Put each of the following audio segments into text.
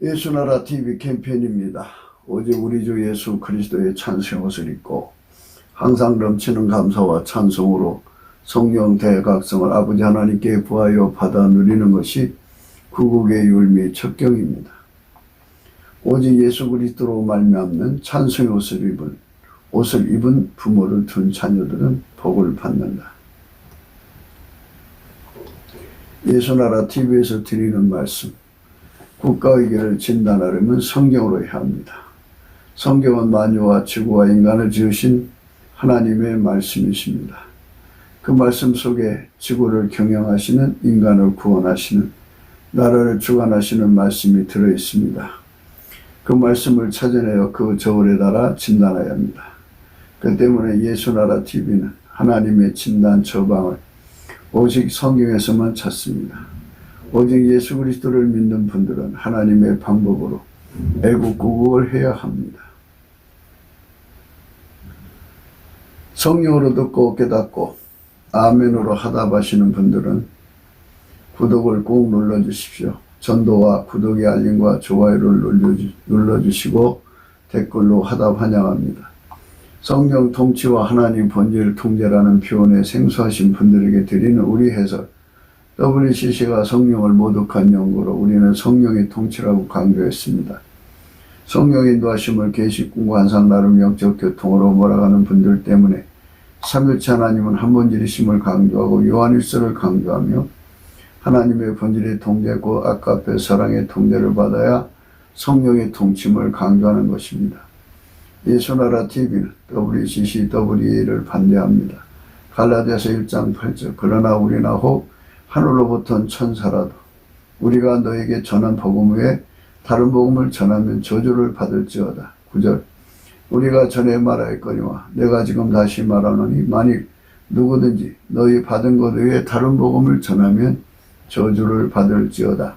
예수나라 TV 캠페인입니다. 오직 우리 주 예수 그리스도의 찬송 옷을 입고 항상 넘치는 감사와 찬송으로 성령 대각성을 아버지 하나님께 구하여 받아 누리는 것이 구국의 율미 첩경입니다. 오직 예수 그리스도로 말미암는 찬송의 옷을 입은 부모를 둔 자녀들은 복을 받는다. 예수나라 TV에서 드리는 말씀, 국가위기를 진단하려면 성경으로 해야 합니다. 성경은 만유와 지구와 인간을 지으신 하나님의 말씀이십니다. 그 말씀 속에 지구를 경영하시는, 인간을 구원하시는, 나라를 주관하시는 말씀이 들어있습니다. 그 말씀을 찾아내어 그 저울에 달아 진단해야 합니다. 그 때문에 예수나라 TV는 하나님의 진단 처방을 오직 성경에서만 찾습니다. 오직 예수 그리스도를 믿는 분들은 하나님의 방법으로 애국구국을 해야 합니다. 성령으로 듣고 깨닫고 아멘으로 하답하시는 분들은 구독을 꼭 눌러주십시오. 전도와 구독의 알림과 좋아요를 눌러주시고 댓글로 하답 환영합니다. 성령 통치와 하나님 본질 통제라는 표현에 생소하신 분들에게 드리는 우리 해설, WCC가 성령을 모독한 연구로 우리는 성령의 통치라고 강조했습니다. 성령 인도하심을 계시꾼과 한상 나름 영적 교통으로 몰아가는 분들 때문에 삼위일체 하나님은 한 본질이심을 강조하고 요한일서를 강조하며 하나님의 본질의 통제고 아까페 사랑의 통제를 받아야 성령의 통침을 강조하는 것입니다. 예수나라 TV는 WCC, WE를 반대합니다. 갈라디아서 1장 8절 그러나 우리나 혹 하늘로부터는 천사라도 우리가 너에게 전한 복음 외에 다른 복음을 전하면 저주를 받을지어다. 9절 우리가 전에 말하였거니와 내가 지금 다시 말하노니 만일 누구든지 너희 받은 것 외에 다른 복음을 전하면 저주를 받을지어다.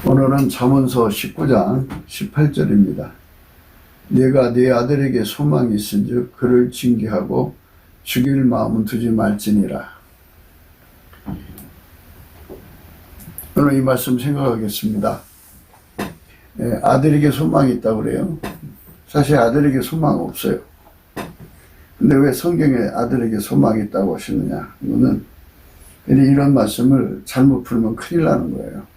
오늘은 잠언서 19장 18절입니다. 네가 네 아들에게 소망이 있은즉 그를 징계하고 죽일 마음은 두지 말지니라. 오늘 이 말씀 생각하겠습니다. 아들에게 소망이 있다고 그래요. 사실 아들에게 소망 없어요. 근데 왜 성경에 아들에게 소망이 있다고 하시느냐. 이거는 이런 말씀을 잘못 풀면 큰일 나는 거예요.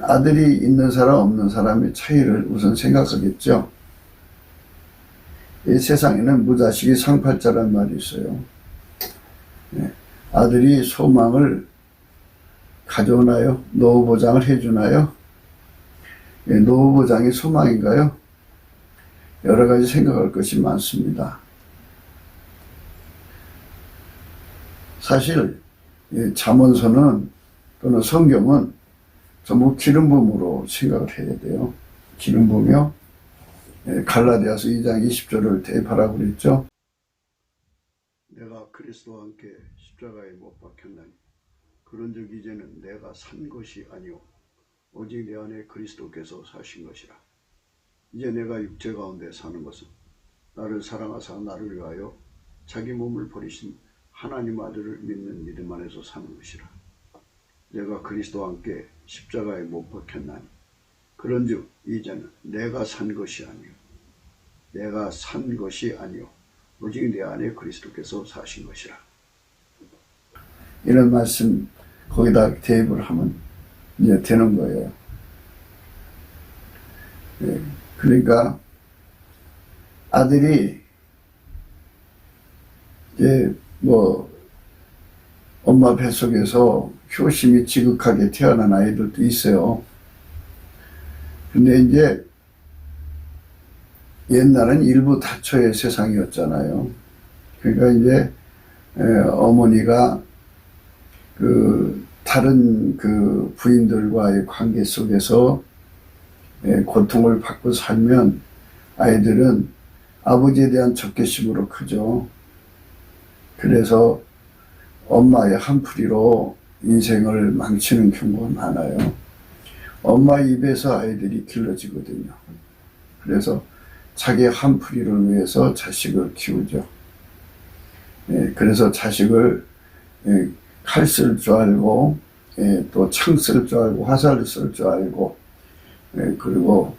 아들이 있는 사람 없는 사람의 차이를 우선 생각하겠죠. 이 세상에는 무자식이 상팔자란 말이 있어요. 아들이 소망을 가져오나요? 노후보장을 해주나요? 노후보장이 소망인가요? 여러 가지 생각할 것이 많습니다. 사실 잠언서는 또는 성경은 전부 기름 부음으로 생각을 해야 돼요. 기름 부으며 갈라디아서 2장 20절을 대입하라고 그랬죠. 내가 그리스도와 함께 십자가에 못 박혔나니 그런즉 이제는 내가 산 것이 아니오 오직 내 안에 그리스도께서 사신 것이라. 이제 내가 육체 가운데 사는 것은 나를 사랑하사 나를 위하여 자기 몸을 버리신 하나님 아들을 믿는 믿음 안에서 사는 것이라. 내가 그리스도와 함께 십자가에 못 박혔나니 그런즉 이제는 내가 산 것이 아니오 오직 내 안에 그리스도께서 사신 것이라. 이런 말씀 거기다 대입을 하면 이제 되는 거예요. 그러니까 아들이 이제 엄마 뱃속에서 효심이 지극하게 태어난 아이들도 있어요. 근데 이제 옛날은 일부 다처의 세상이었잖아요. 그러니까 이제 어머니가 다른 부인들과의 관계 속에서 고통을 받고 살면 아이들은 아버지에 대한 적개심으로 크죠. 그래서 엄마의 한풀이로 인생을 망치는 경우가 많아요. 엄마 입에서 아이들이 길러지거든요. 그래서 자기 한풀이를 위해서 자식을 키우죠. 그래서 자식을 칼 쓸 줄 알고, 또 창 쓸 줄 알고, 화살 쓸 줄 알고, 그리고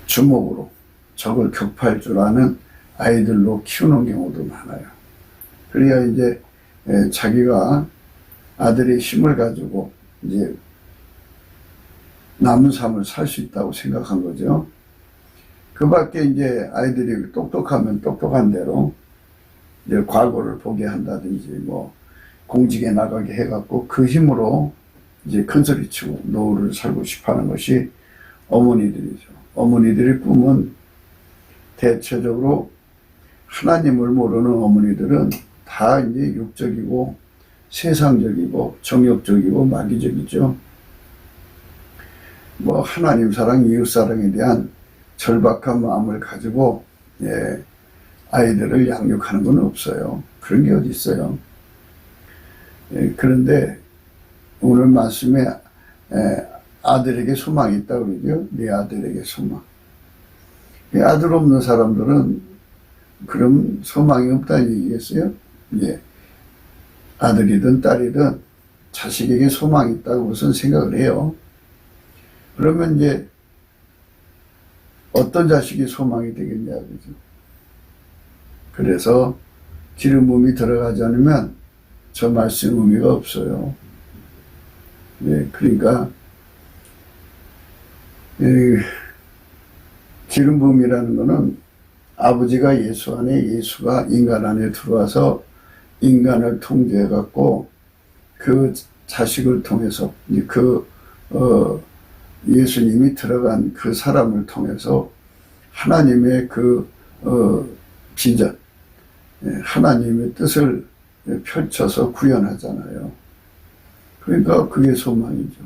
주먹으로 적을 격파할 줄 아는 아이들로 키우는 경우도 많아요. 그래야 이제 자기가 아들의 힘을 가지고 이제 남은 삶을 살 수 있다고 생각한 거죠. 그 밖에 이제 아이들이 똑똑하면 똑똑한 대로 이제 과거를 보게 한다든지 뭐 공직에 나가게 해갖고 그 힘으로 이제 큰소리치고 노후를 살고 싶어 하는 것이 어머니들이죠. 어머니들의 꿈은 대체적으로 하나님을 모르는 어머니들은 다 이제 육적이고 세상적이고 정욕적이고 마귀적이죠. 뭐 하나님 사랑, 이웃 사랑에 대한 절박한 마음을 가지고 아이들을 양육하는 건 없어요. 그런 게 어디 있어요. 그런데 오늘 말씀에 아들에게 소망이 있다고 그러죠. 네 아들에게 소망. 아들 없는 사람들은 그럼 소망이 없다는 얘기겠어요? 아들이든 딸이든 자식에게 소망이 있다고 우선 생각을 해요. 그러면 이제 어떤 자식이 소망이 되겠냐고 그러죠. 그래서 기름 부음이 들어가지 않으면 저 말씀 의미가 없어요. 그러니까 기름 부음이라는 거는 아버지가 예수 안에, 예수가 인간 안에 들어와서 인간을 통제해 갖고 그 자식을 통해서 예수님이 들어간 그 사람을 통해서 하나님의 비전, 하나님의 뜻을 펼쳐서 구현하잖아요. 그러니까 그게 소망이죠.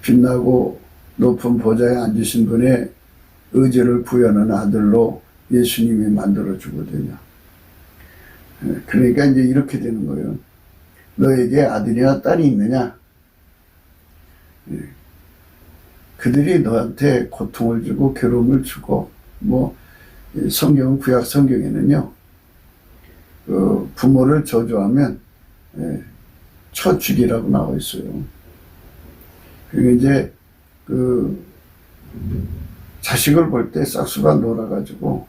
빛나고 높은 보좌에 앉으신 분의 의지를 구현하는 아들로 예수님이 만들어주거든요. 그러니까 이제 이렇게 되는 거예요. 너에게 아들이나 딸이 있느냐? 그들이 너한테 고통을 주고 괴로움을 주고 성경, 구약 성경에는요, 부모를 저주하면 쳐 죽이라고 나와 있어요. 그리고 이제 자식을 볼 때 싹수가 놀아가지고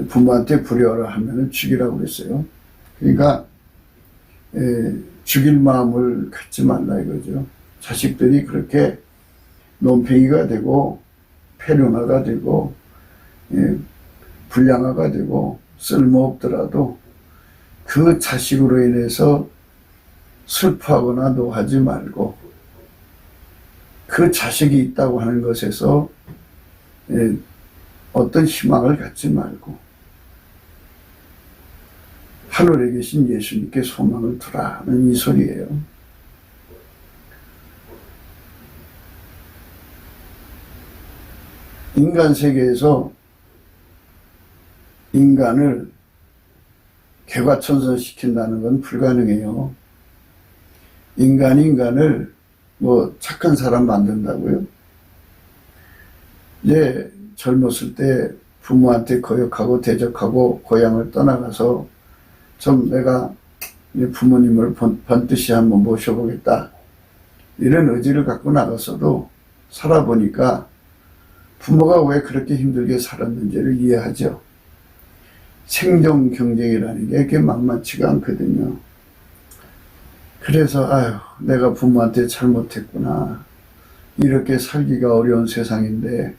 부모한테 불효를 하면은 죽이라고 그랬어요. 그러니까 죽일 마음을 갖지 말라 이거죠. 자식들이 그렇게 논팽이가 되고 폐륜화가 되고 불량화가 되고 쓸모없더라도 그 자식으로 인해서 슬퍼하거나 노하지 말고 그 자식이 있다고 하는 것에서 어떤 희망을 갖지 말고 하늘에 계신 예수님께 소망을 두라는 이 소리예요. 인간 세계에서 인간을 개과천선시킨다는 건 불가능해요. 인간이 인간을 착한 사람 만든다고요? 젊었을 때 부모한테 거역하고 대적하고 고향을 떠나가서 좀 내가 부모님을 번듯이 한번 모셔보겠다. 이런 의지를 갖고 나갔어도 살아보니까 부모가 왜 그렇게 힘들게 살았는지를 이해하죠. 생존 경쟁이라는 게 그렇게 만만치가 않거든요. 그래서 내가 부모한테 잘못했구나. 이렇게 살기가 어려운 세상인데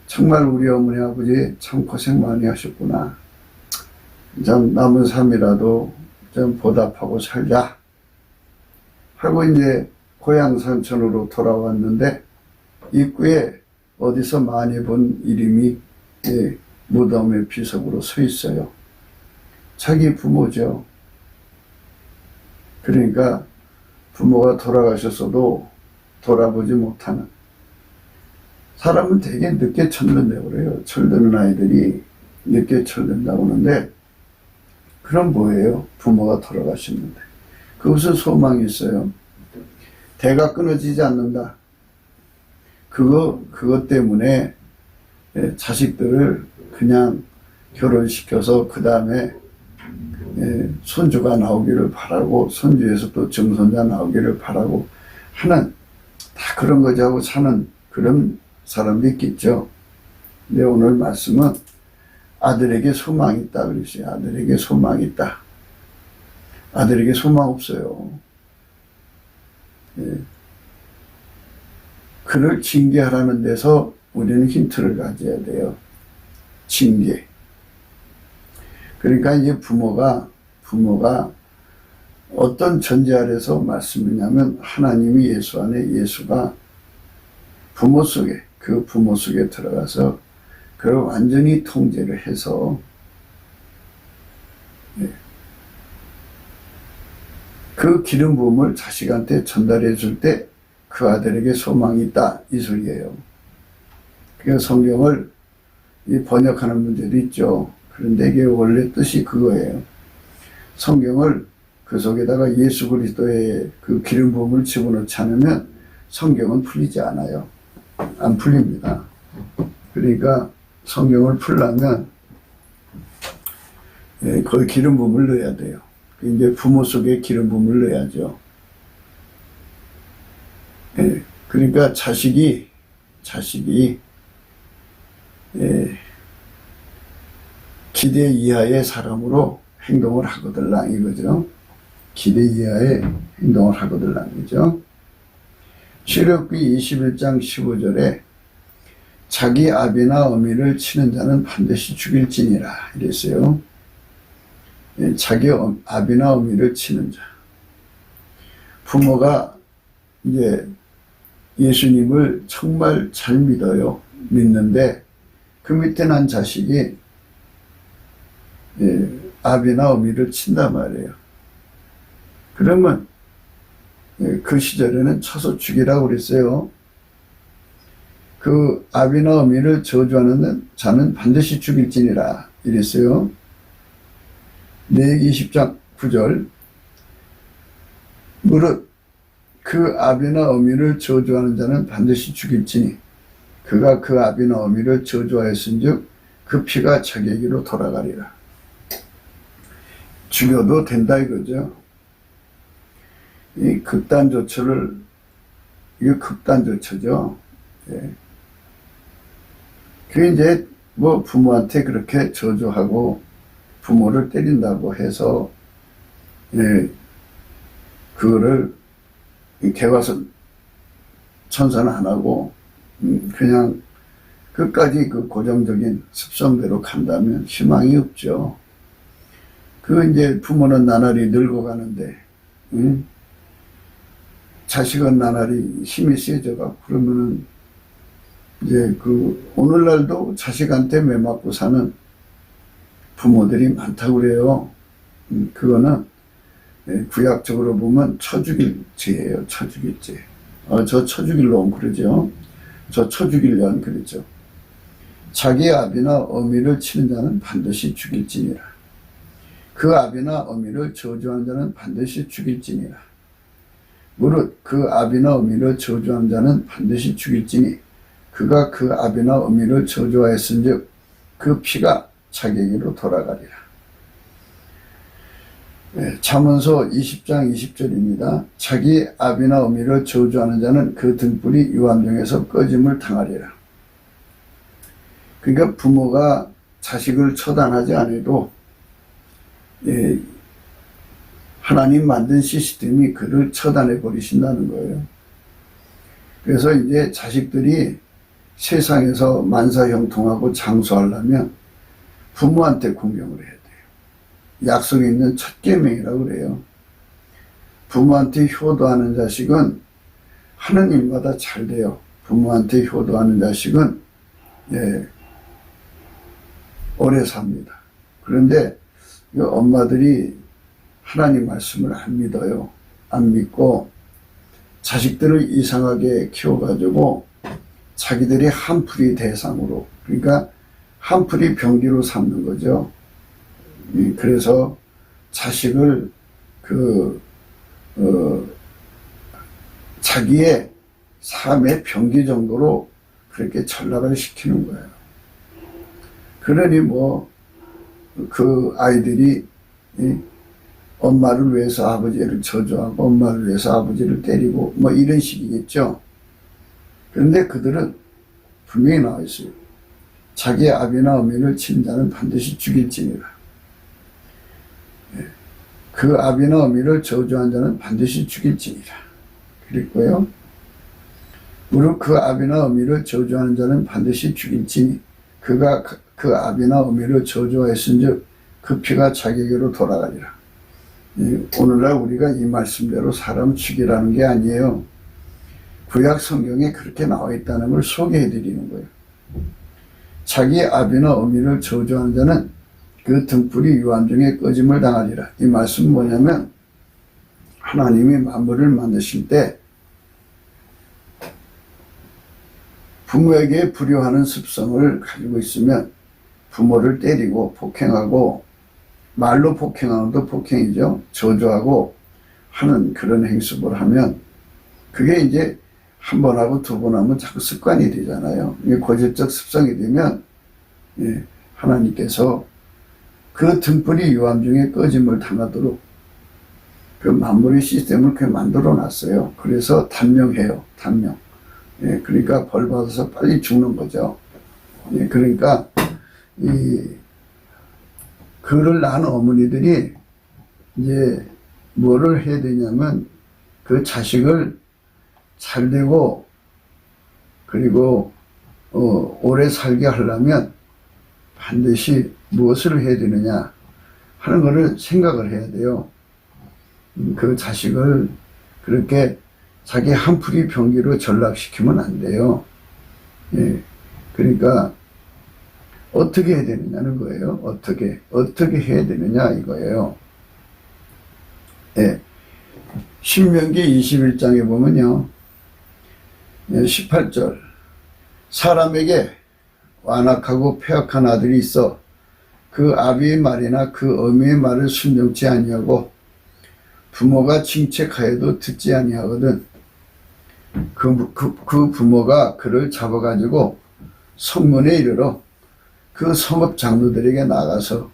정말 우리 어머니 아버지 참 고생 많이 하셨구나. 좀 남은 삶이라도 좀 보답하고 살자 하고 이제 고향 산천으로 돌아왔는데 입구에 어디서 많이 본 이름이 무덤의 비석으로 서 있어요. 자기 부모죠. 그러니까 부모가 돌아가셨어도 돌아보지 못하는, 사람은 되게 늦게 철든다고 그래요. 철드는 아이들이 늦게 철든다고 하는데 그럼 뭐예요? 부모가 돌아가셨는데. 그것은 소망이 있어요. 대가 끊어지지 않는다. 그것 때문에 자식들을 그냥 결혼시켜서 그 다음에 손주가 나오기를 바라고 손주에서 또 증손자 나오기를 바라고 하는 다 그런 거지 하고 사는 그런 사람도 있겠죠. 근데 오늘 말씀은 아들에게 소망이 있다 그랬어요. 아들에게 소망이 있다. 아들에게 소망 없어요. 그를 징계하라는 데서 우리는 힌트를 가져야 돼요. 징계. 그러니까 이제 부모가 어떤 전제 아래서 말씀이냐면 하나님이 예수 안에 예수가 부모 속에 들어가서 그걸 완전히 통제를 해서 그 기름 부음을 자식한테 전달해 줄 때 그 아들에게 소망이 있다 이 소리예요. 그래서 성경을 번역하는 분들도 있죠. 그런데 이게 원래 뜻이 그거예요. 성경을 그 속에다가 예수 그리스도의 그 기름 부음을 집어넣지 않으면 성경은 풀리지 않아요. 안 풀립니다. 그러니까 성경을 풀려면 거기 기름 부음을 넣어야 돼요. 이제 부모 속에 기름 부음을 넣어야죠. 그러니까 자식이 기대 이하의 사람으로 행동을 하거들라 이거죠. 기대 이하의 행동을 하거들라 이거죠. 출애굽기 21장 15절에 자기 아비나 어미를 치는 자는 반드시 죽일지니라 이랬어요. 자기 아비나 어미를 치는 자. 부모가 이제 예수님을 정말 잘 믿어요. 믿는데 그 밑에 난 자식이 아비나 어미를 친단 말이에요. 그러면 그 시절에는 쳐서 죽이라고 그랬어요. 그 아비나 어미를 저주하는 자는 반드시 죽일지니라 이랬어요. 레위기 20장 9절 무릇 그 아비나 어미를 저주하는 자는 반드시 죽일지니 그가 그 아비나 어미를 저주하였은즉 그 피가 자기에게로 돌아가리라. 죽여도 된다 이거죠. 이 극단 조처를 이게 극단 조처죠. 그게 이제 뭐 부모한테 그렇게 저주하고 부모를 때린다고 해서 그거를 개화선 천사는 안 하고 그냥 끝까지 그 고정적인 습성대로 간다면 희망이 없죠. 그 이제 부모는 나날이 늙어가는데 자식은 나날이 힘이 세져가고 그러면은 이제 그 오늘날도 자식한테 매맞고 사는 부모들이 많다고 그래요. 그거는 구약적으로 보면 쳐죽일 죄예요. 쳐죽일 죄. 저 쳐죽일 놈 그러죠. 저 쳐죽일 년 그러죠. 자기 아비나 어미를 치는 자는 반드시 죽일지니라. 그 아비나 어미를 저주한 자는 반드시 죽일지니라. 무릇 그 아비나 어미를 저주한 자는 반드시 죽일지니 그가 그 아비나 어미를 저주하였은즉 그 피가 자기에게로 돌아가리라. 잠언서 20장 20절입니다. 자기 아비나 어미를 저주하는 자는 그 등불이 유암중에서 꺼짐을 당하리라. 그러니까 부모가 자식을 처단하지 않아도 하나님 만든 시스템이 그를 처단해 버리신다는 거예요. 그래서 이제 자식들이 세상에서 만사형통하고 장수하려면 부모한테 공경을 해야 돼요. 약속에 있는 첫 계명이라고 그래요. 부모한테 효도하는 자식은 하는 일마다 잘 돼요. 부모한테 효도하는 자식은 오래 삽니다. 그런데 엄마들이 하나님 말씀을 안 믿어요. 안 믿고 자식들을 이상하게 키워가지고 자기들이 한풀이 대상으로, 그러니까 한풀이 병기로 삼는 거죠. 그래서 자식을 자기의 삶의 병기 정도로 그렇게 전락을 시키는 거예요. 그러니 뭐 그 아이들이 엄마를 위해서 아버지를 저주하고 엄마를 위해서 아버지를 때리고 뭐 이런 식이겠죠. 그런데 그들은 분명히 나와 있어요. 자기의 아비나 어미를 친 자는 반드시 죽일지니라. 그 아비나 어미를 저주한 자는 반드시 죽일지니라. 그랬고요. 무릇 그 아비나 어미를 저주하는 자는 반드시 죽일지니 그가 그 아비나 어미를 저주하였은즉 그 피가 자기에게로 돌아가리라. 오늘날 우리가 이 말씀대로 사람 죽이라는 게 아니에요. 구약 성경에 그렇게 나와 있다는 걸 소개해 드리는 거예요. 자기 아비나 어미를 저주하는 자는 그 등불이 유한중에 꺼짐을 당하리라. 이 말씀은 뭐냐면 하나님이 만물을 만드실 때 부모에게 불효하는 습성을 가지고 있으면 부모를 때리고 폭행하고 말로 폭행하는 것도 폭행이죠. 저주하고 하는 그런 행습을 하면 그게 이제 한 번 하고 두 번 하면 자꾸 습관이 되잖아요. 이게 고질적 습성이 되면 하나님께서 그 등불이 유암 중에 꺼짐을 당하도록 그 만물의 시스템을 그렇게 만들어 놨어요. 그래서 단명해요. 단명. 그러니까 벌 받아서 빨리 죽는 거죠. 그러니까 그를 낳은 어머니들이 이제 뭐를 해야 되냐면 그 자식을 잘되고 그리고 오래 살게 하려면 반드시 무엇을 해야 되느냐 하는 것을 생각을 해야 돼요. 그 자식을 그렇게 자기 한풀이 병기로 전락시키면 안 돼요. 그러니까 어떻게 해야 되느냐는 거예요. 어떻게 해야 되느냐 이거예요. 신명기 21장에 보면요. 18절 사람에게 완악하고 폐역한 아들이 있어 그 아비의 말이나 그 어미의 말을 순종치 아니하고 부모가 징책하여도 듣지 아니하거든 그 부모가 그를 잡아가지고 성문에 이르러 그 성읍 장로들에게 나가서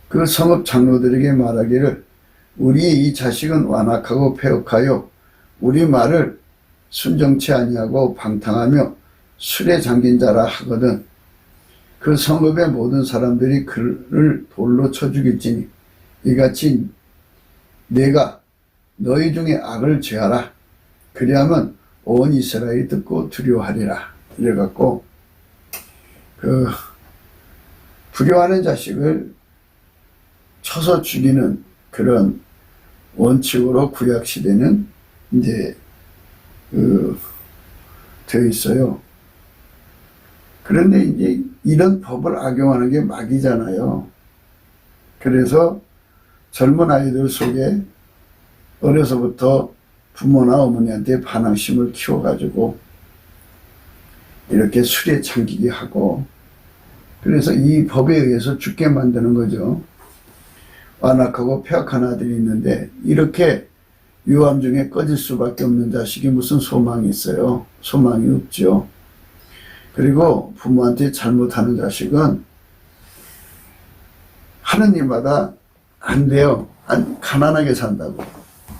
그 성읍 장로들에게 말하기를 우리 이 자식은 완악하고 폐역하여 우리 말을 순종치 아니하고 방탕하며 술에 잠긴 자라 하거든 그 성읍의 모든 사람들이 그를 돌로 쳐 죽일지니 이같이 내가 너희 중에 악을 죄하라 그리하면 온 이스라엘이 듣고 두려워하리라. 이래갖고 그 불효하는 자식을 쳐서 죽이는 그런 원칙으로 구약 시대는 이제 되어 있어요. 그런데 이제 이런 법을 악용하는 게 막이잖아요. 그래서 젊은 아이들 속에 어려서부터 부모나 어머니한테 반항심을 키워가지고 이렇게 술에 잠기게 하고 그래서 이 법에 의해서 죽게 만드는 거죠. 완악하고 폐역한 아들이 있는데 이렇게 유암 중에 꺼질 수밖에 없는 자식이 무슨 소망이 있어요? 소망이 없죠. 그리고 부모한테 잘못하는 자식은 하느님마다 안 돼요. 가난하게 산다고.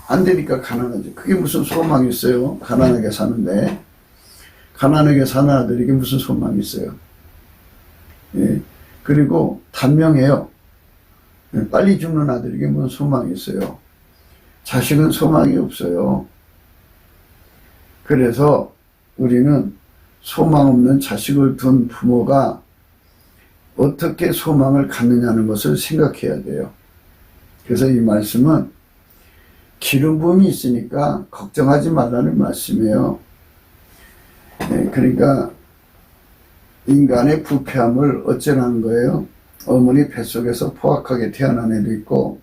안 되니까 가난하지. 그게 무슨 소망이 있어요? 가난하게 사는데. 가난하게 사는 아들에게 무슨 소망이 있어요? 그리고 단명해요. 빨리 죽는 아들에게 무슨 소망이 있어요? 자식은 소망이 없어요. 그래서 우리는 소망 없는 자식을 둔 부모가 어떻게 소망을 갖느냐는 것을 생각해야 돼요. 그래서 이 말씀은 기름 부음이 있으니까 걱정하지 말라는 말씀이에요. 그러니까 인간의 부패함을 어쩌라는 거예요? 어머니 뱃속에서 포악하게 태어난 애도 있고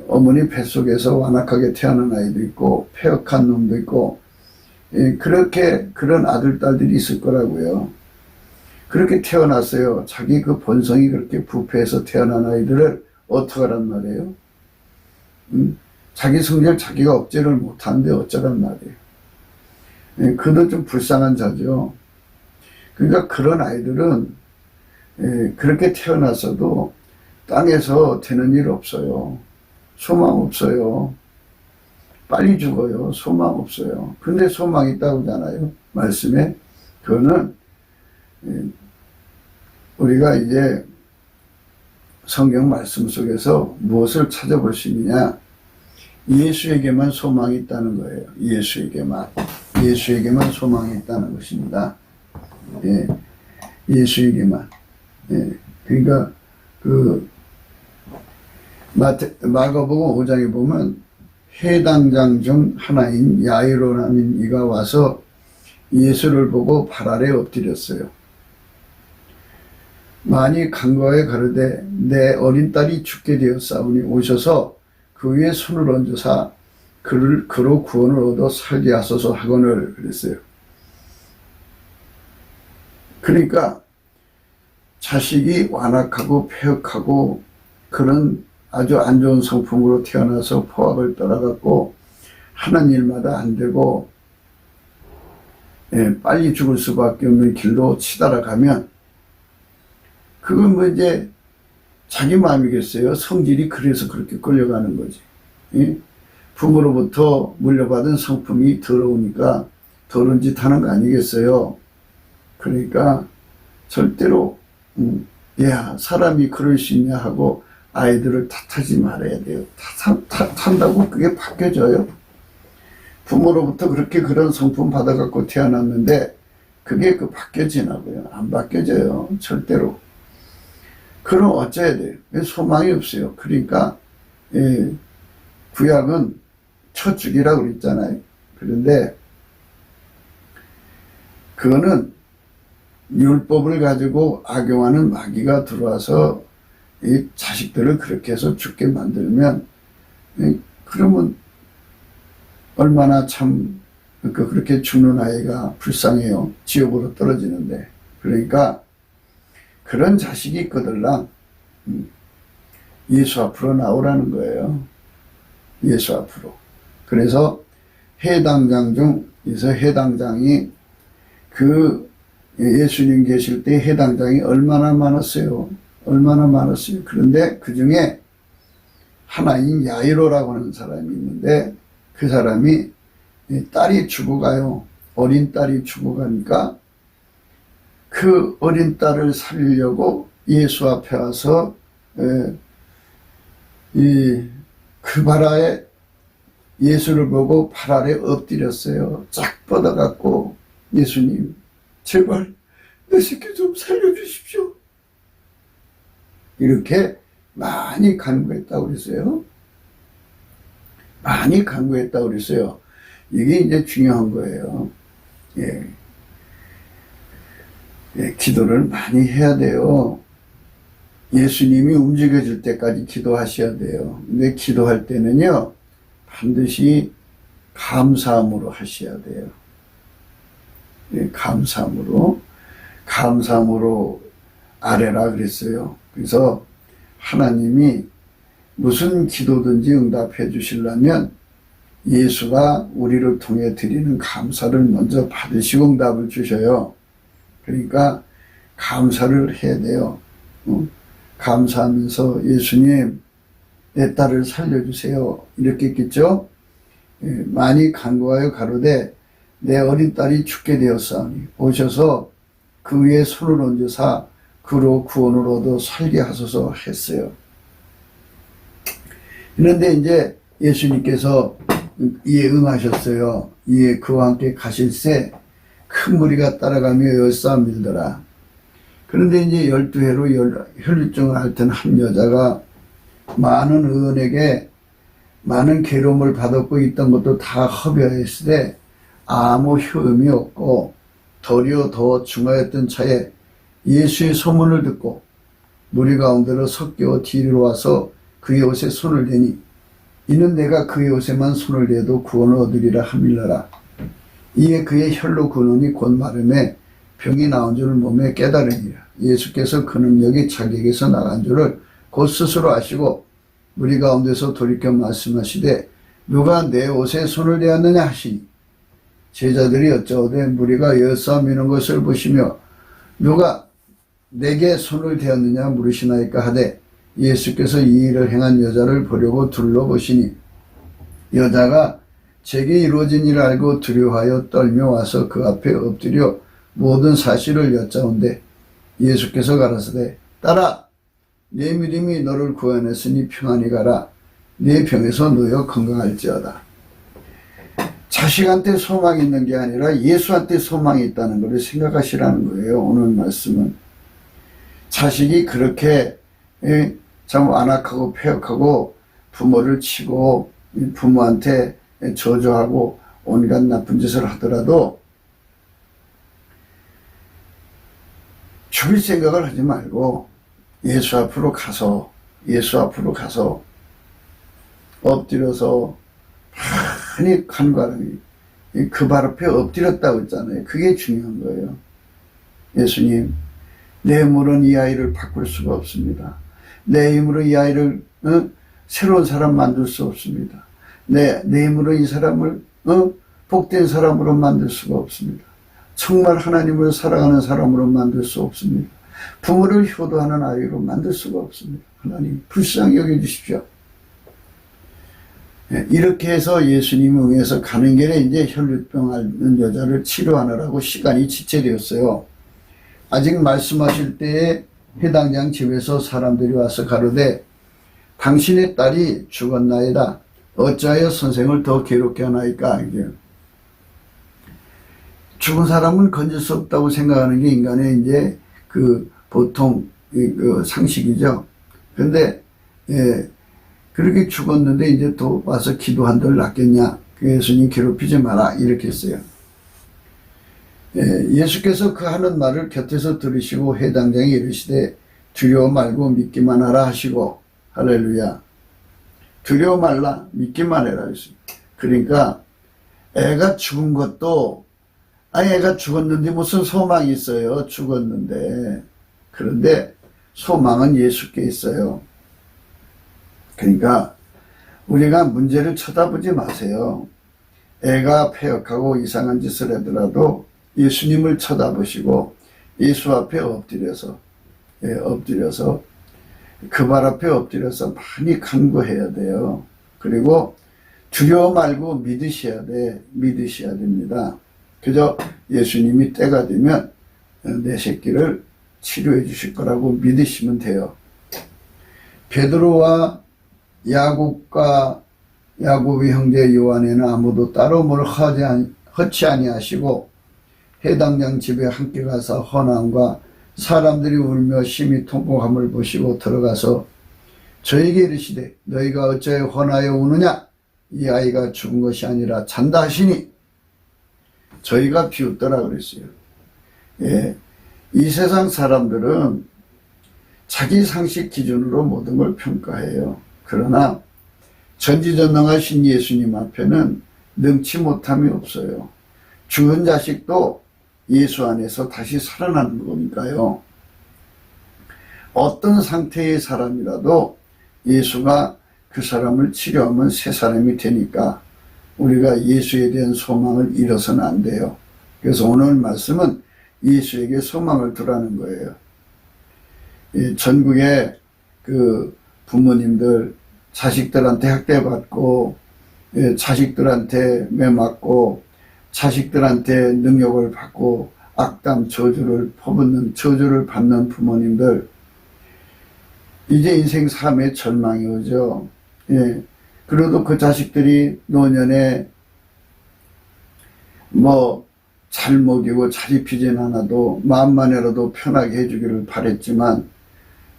어머니 뱃속에서 완악하게 태어난 아이도 있고 폐역한 놈도 있고 그렇게 그런 아들 딸들이 있을 거라고요. 그렇게 태어났어요. 자기 그 본성이 그렇게 부패해서 태어난 아이들을 어떡하란 말이에요? 자기 성질 자기가 억제를 못하는데 어쩌란 말이에요? 그도 좀 불쌍한 자죠. 그러니까 그런 아이들은 그렇게 태어났어도 땅에서 되는 일 없어요. 소망 없어요. 빨리 죽어요. 소망 없어요. 근데 소망 있다고 하잖아요. 말씀에. 그거는 우리가 이제 성경 말씀 속에서 무엇을 찾아볼 수 있느냐? 예수에게만 소망이 있다는 거예요. 예수에게만 소망이 있다는 것입니다. 예, 예수에게만. 예, 그러니까 마가복음 5장에 보면 해당장 중 하나인 야이로라는 이가 와서 예수를 보고 발 아래 엎드렸어요. 많이 간과하여 가로되 내 어린 딸이 죽게 되었사오니 오셔서 그 위에 손을 얹으사 그로 구원을 얻어 살게 하소서 하거늘 그랬어요. 그러니까 자식이 완악하고 폐역하고 그런 아주 안 좋은 성품으로 태어나서 포악을 따라갔고 하는 일마다 안 되고 빨리 죽을 수밖에 없는 길로 치달아가면 그건 뭐 이제 자기 마음이겠어요. 성질이 그래서 그렇게 끌려가는 거지. 부모로부터 물려받은 성품이 더러우니까 더러운 짓 하는 거 아니겠어요. 그러니까 절대로 야 사람이 그럴 수 있냐 하고 아이들을 탓하지 말아야 돼요. 탓한다고 그게 바뀌어져요. 부모로부터 그렇게 그런 성품 받아갖고 태어났는데 그게 바뀌어지나고요. 안 바뀌어져요. 절대로. 그럼 어째야 돼요? 소망이 없어요. 그러니까 구약은 쳐 죽이라고 그랬잖아요. 그런데 그거는 율법을 가지고 악용하는 마귀가 들어와서 이 자식들을 그렇게 해서 죽게 만들면 그러면 얼마나 참 그렇게 죽는 아이가 불쌍해요. 지옥으로 떨어지는데. 그러니까 그런 자식이 있거들랑 예수 앞으로 나오라는 거예요. 예수 앞으로. 그래서 해당장 중에서 해당장이 예수님 계실 때 해당장이 얼마나 많았어요. 얼마나 많았어요. 그런데 그 중에 하나인 야이로라고 하는 사람이 있는데 그 사람이 딸이 죽어가요. 어린 딸이 죽어가니까 그 어린 딸을 살리려고 예수 앞에 와서 그 바라에 예수를 보고 발 아래 엎드렸어요. 쫙 뻗어갖고 예수님 제발 내 새끼 좀 살려주십시오. 이렇게 많이 간구했다고 그랬어요. 많이 간구했다고 그랬어요. 이게 이제 중요한 거예요. 기도를 많이 해야 돼요. 예수님이 움직여질 때까지 기도하셔야 돼요. 근데 기도할 때는요, 반드시 감사함으로 하셔야 돼요. 감사함으로 아뢰라 그랬어요. 그래서 하나님이 무슨 기도든지 응답해 주시려면 예수가 우리를 통해 드리는 감사를 먼저 받으시고 응답을 주셔요. 그러니까 감사를 해야 돼요. 감사하면서 예수님 내 딸을 살려주세요. 이렇게 했겠죠. 많이 간구하여 가로되 내 어린 딸이 죽게 되었사오니 오셔서 그 위에 손을 얹으사 그로 구원을 얻어 살게 하소서 했어요. 그런데 이제 예수님께서 이에 응하셨어요. 이에 그와 함께 가실새 큰 무리가 따라가며 열싸 밀더라. 그런데 이제 12해로 혈류증을 앓던 한 여자가 많은 의원에게 많은 괴로움을 받았고 있던 것도 다 허비하였을 때 아무 효험이 없고 도리어 더 중하였던 차에 예수의 소문을 듣고 무리 가운데로 섞여 뒤로 와서 그의 옷에 손을 대니 이는 내가 그의 옷에만 손을 대도 구원을 얻으리라 함일러라. 이에 그의 혈로 근원이 곧 마름에 병이 나온 줄을 몸에 깨달으니라. 예수께서 그 능력이 자기에게서 나간 줄을 곧 스스로 아시고 무리 가운데서 돌이켜 말씀하시되 누가 내 옷에 손을 대었느냐 하시니 제자들이 여짜오되 무리가 여서 미는 것을 보시며 누가 내게 손을 대었느냐 물으시나이까 하되 예수께서 이 일을 행한 여자를 보려고 둘러보시니 여자가 제게 이루어진 일을 알고 두려워하여 떨며 와서 그 앞에 엎드려 모든 사실을 여짜온대 예수께서 가라사대 딸아 내 믿음이 너를 구원했으니 평안히 가라 내 병에서 놓여 건강할지어다. 자식한테 소망이 있는 게 아니라 예수한테 소망이 있다는 것을 생각하시라는 거예요. 오늘 말씀은 자식이 그렇게 참 완악하고 폐역하고 부모를 치고 부모한테 저주하고 온갖 나쁜 짓을 하더라도 죽일 생각을 하지 말고 예수 앞으로 가서 엎드려서 많이 간과하니 그 발 앞에 엎드렸다고 했잖아요. 그게 중요한 거예요. 예수님, 내 힘으로는 이 아이를 바꿀 수가 없습니다. 내 힘으로 이 아이를 새로운 사람 만들 수 없습니다. 내 힘으로 이 사람을 복된 사람으로 만들 수가 없습니다. 정말 하나님을 사랑하는 사람으로 만들 수 없습니다. 부모를 효도하는 아이로 만들 수가 없습니다. 하나님 불쌍히 여겨주십시오. 이렇게 해서 예수님이 응해서 가는 길에 이제 혈루병 앓는 여자를 치료하느라고 시간이 지체되었어요. 아직 말씀하실 때에 해당장 집에서 사람들이 와서 가로되 당신의 딸이 죽었나이다. 어찌하여 선생을 더 괴롭게 하나이까. 이게 죽은 사람은 건질 수 없다고 생각하는 게 인간의 이제 그 보통 그 상식이죠. 그런데 그렇게 죽었는데 이제 또 와서 기도한들 낫겠냐. 예수님 괴롭히지 마라. 이렇게 했어요. 예수께서 그 하는 말을 곁에서 들으시고 해당장이 이르시되 두려워 말고 믿기만 하라 하시고 할렐루야. 두려워 말라 믿기만 해라 했습니다. 그러니까 애가 죽은 것도 애가 죽었는데 무슨 소망이 있어요. 죽었는데. 그런데 소망은 예수께 있어요. 그러니까 우리가 문제를 쳐다보지 마세요. 애가 폐역하고 이상한 짓을 하더라도 예수님을 쳐다보시고 예수 앞에 엎드려서 그 발 앞에 엎드려서 많이 간구해야 돼요. 그리고 두려워 말고 믿으셔야 됩니다. 그저 예수님이 때가 되면 내 새끼를 치료해 주실 거라고 믿으시면 돼요. 베드로와 야곱의 형제 요한에는 아무도 따로 뭘 허치 아니하시고 해당장 집에 함께 가서 헌함과 사람들이 울며 심히 통곡함을 보시고 들어가서 저에게 이르시되 너희가 어찌하여 헌하여 우느냐. 이 아이가 죽은 것이 아니라 잔다 하시니 저희가 비웃더라 그랬어요. 이 세상 사람들은 자기 상식 기준으로 모든 걸 평가해요. 그러나 전지전능하신 예수님 앞에는 능치 못함이 없어요. 죽은 자식도 예수 안에서 다시 살아나는 거니까요. 어떤 상태의 사람이라도 예수가 그 사람을 치료하면 새 사람이 되니까 우리가 예수에 대한 소망을 잃어서는 안 돼요. 그래서 오늘 말씀은 예수에게 소망을 두라는 거예요. 전국의 그 부모님들 자식들한테 학대받고 자식들한테 매맞고 자식들한테 능욕을 받고 악담 저주를 퍼붓는 저주를 받는 부모님들 이제 인생 삶의 절망이 오죠. 그래도 그 자식들이 노년에 잘 먹이고 잘 입히진 않아도 마음만이라도 편하게 해주기를 바랬지만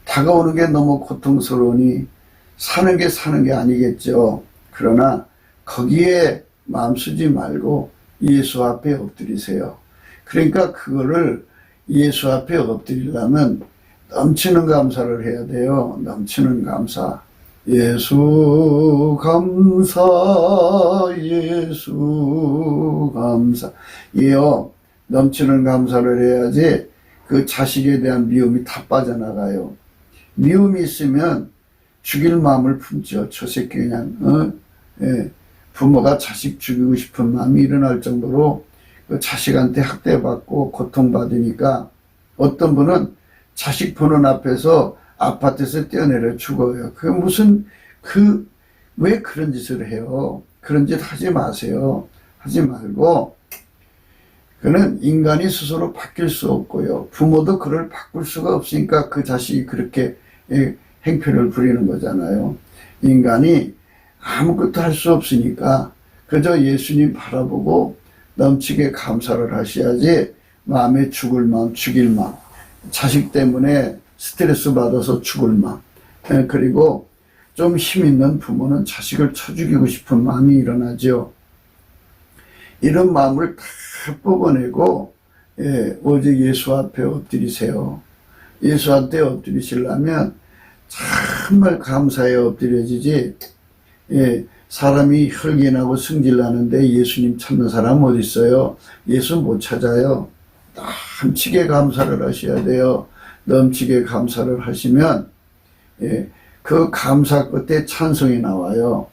다가오는 게 너무 고통스러우니 사는 게 아니겠죠. 그러나 거기에 마음 쓰지 말고 예수 앞에 엎드리세요. 그러니까 그거를 예수 앞에 엎드리려면 넘치는 감사를 해야 돼요. 넘치는 감사. 예수 감사, 예수 감사. 이요, 넘치는 감사를 해야지 그 자식에 대한 미움이 다 빠져나가요. 미움이 있으면 죽일 마음을 품죠. 저 새끼 그냥 부모가 자식 죽이고 싶은 마음이 일어날 정도로 그 자식한테 학대받고 고통받으니까 어떤 분은 자식 보는 앞에서 아파트에서 뛰어내려 죽어요. 왜 그런 짓을 해요? 그런 짓 하지 마세요. 하지 말고, 그는 인간이 스스로 바뀔 수 없고요. 부모도 그를 바꿀 수가 없으니까 그 자식이 그렇게 행패를 부리는 거잖아요. 인간이 아무것도 할 수 없으니까 그저 예수님 바라보고 넘치게 감사를 하셔야지 마음에 죽을 마음, 죽일 마음, 자식 때문에 스트레스 받아서 죽을 마음, 그리고 좀 힘 있는 부모는 자식을 쳐 죽이고 싶은 마음이 일어나죠. 이런 마음을 다 뽑아내고 오직 예수 앞에 엎드리세요. 예수한테 엎드리시려면 정말 감사에 엎드려지지, 사람이 혈기나고 승질나는데 예수님 찾는 사람 어디 있어요? 예수 못 찾아요. 넘치게 감사를 하셔야 돼요. 넘치게 감사를 하시면 그 감사 끝에 찬송이 나와요.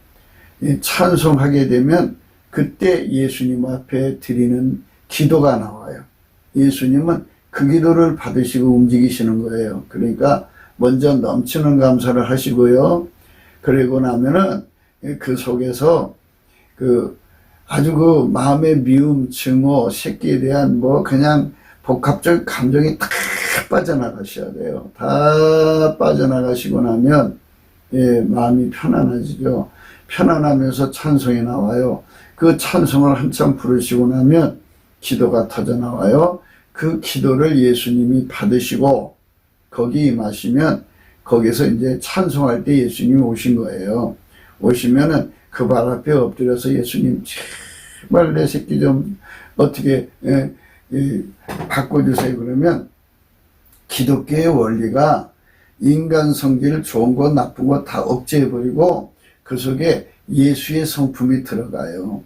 찬송하게 되면 그때 예수님 앞에 드리는 기도가 나와요. 예수님은 그 기도를 받으시고 움직이시는 거예요. 그러니까 먼저 넘치는 감사를 하시고요. 그리고 나면은 그 속에서 아주 마음의 미움, 증오, 새끼에 대한 그냥 복합적 감정이 다 빠져나가셔야 돼요. 다 빠져나가시고 나면 마음이 편안해지죠. 편안하면서 찬송이 나와요. 그 찬송을 한참 부르시고 나면 기도가 터져 나와요. 그 기도를 예수님이 받으시고 거기 임하시면 거기서 이제 찬송할 때 예수님이 오신 거예요. 오시면은 그 발 앞에 엎드려서 예수님 제발 내 새끼 좀 어떻게 바꿔주세요. 그러면 기독교의 원리가 인간 성질 좋은 것 나쁜 것 다 억제해버리고 그 속에 예수의 성품이 들어가요.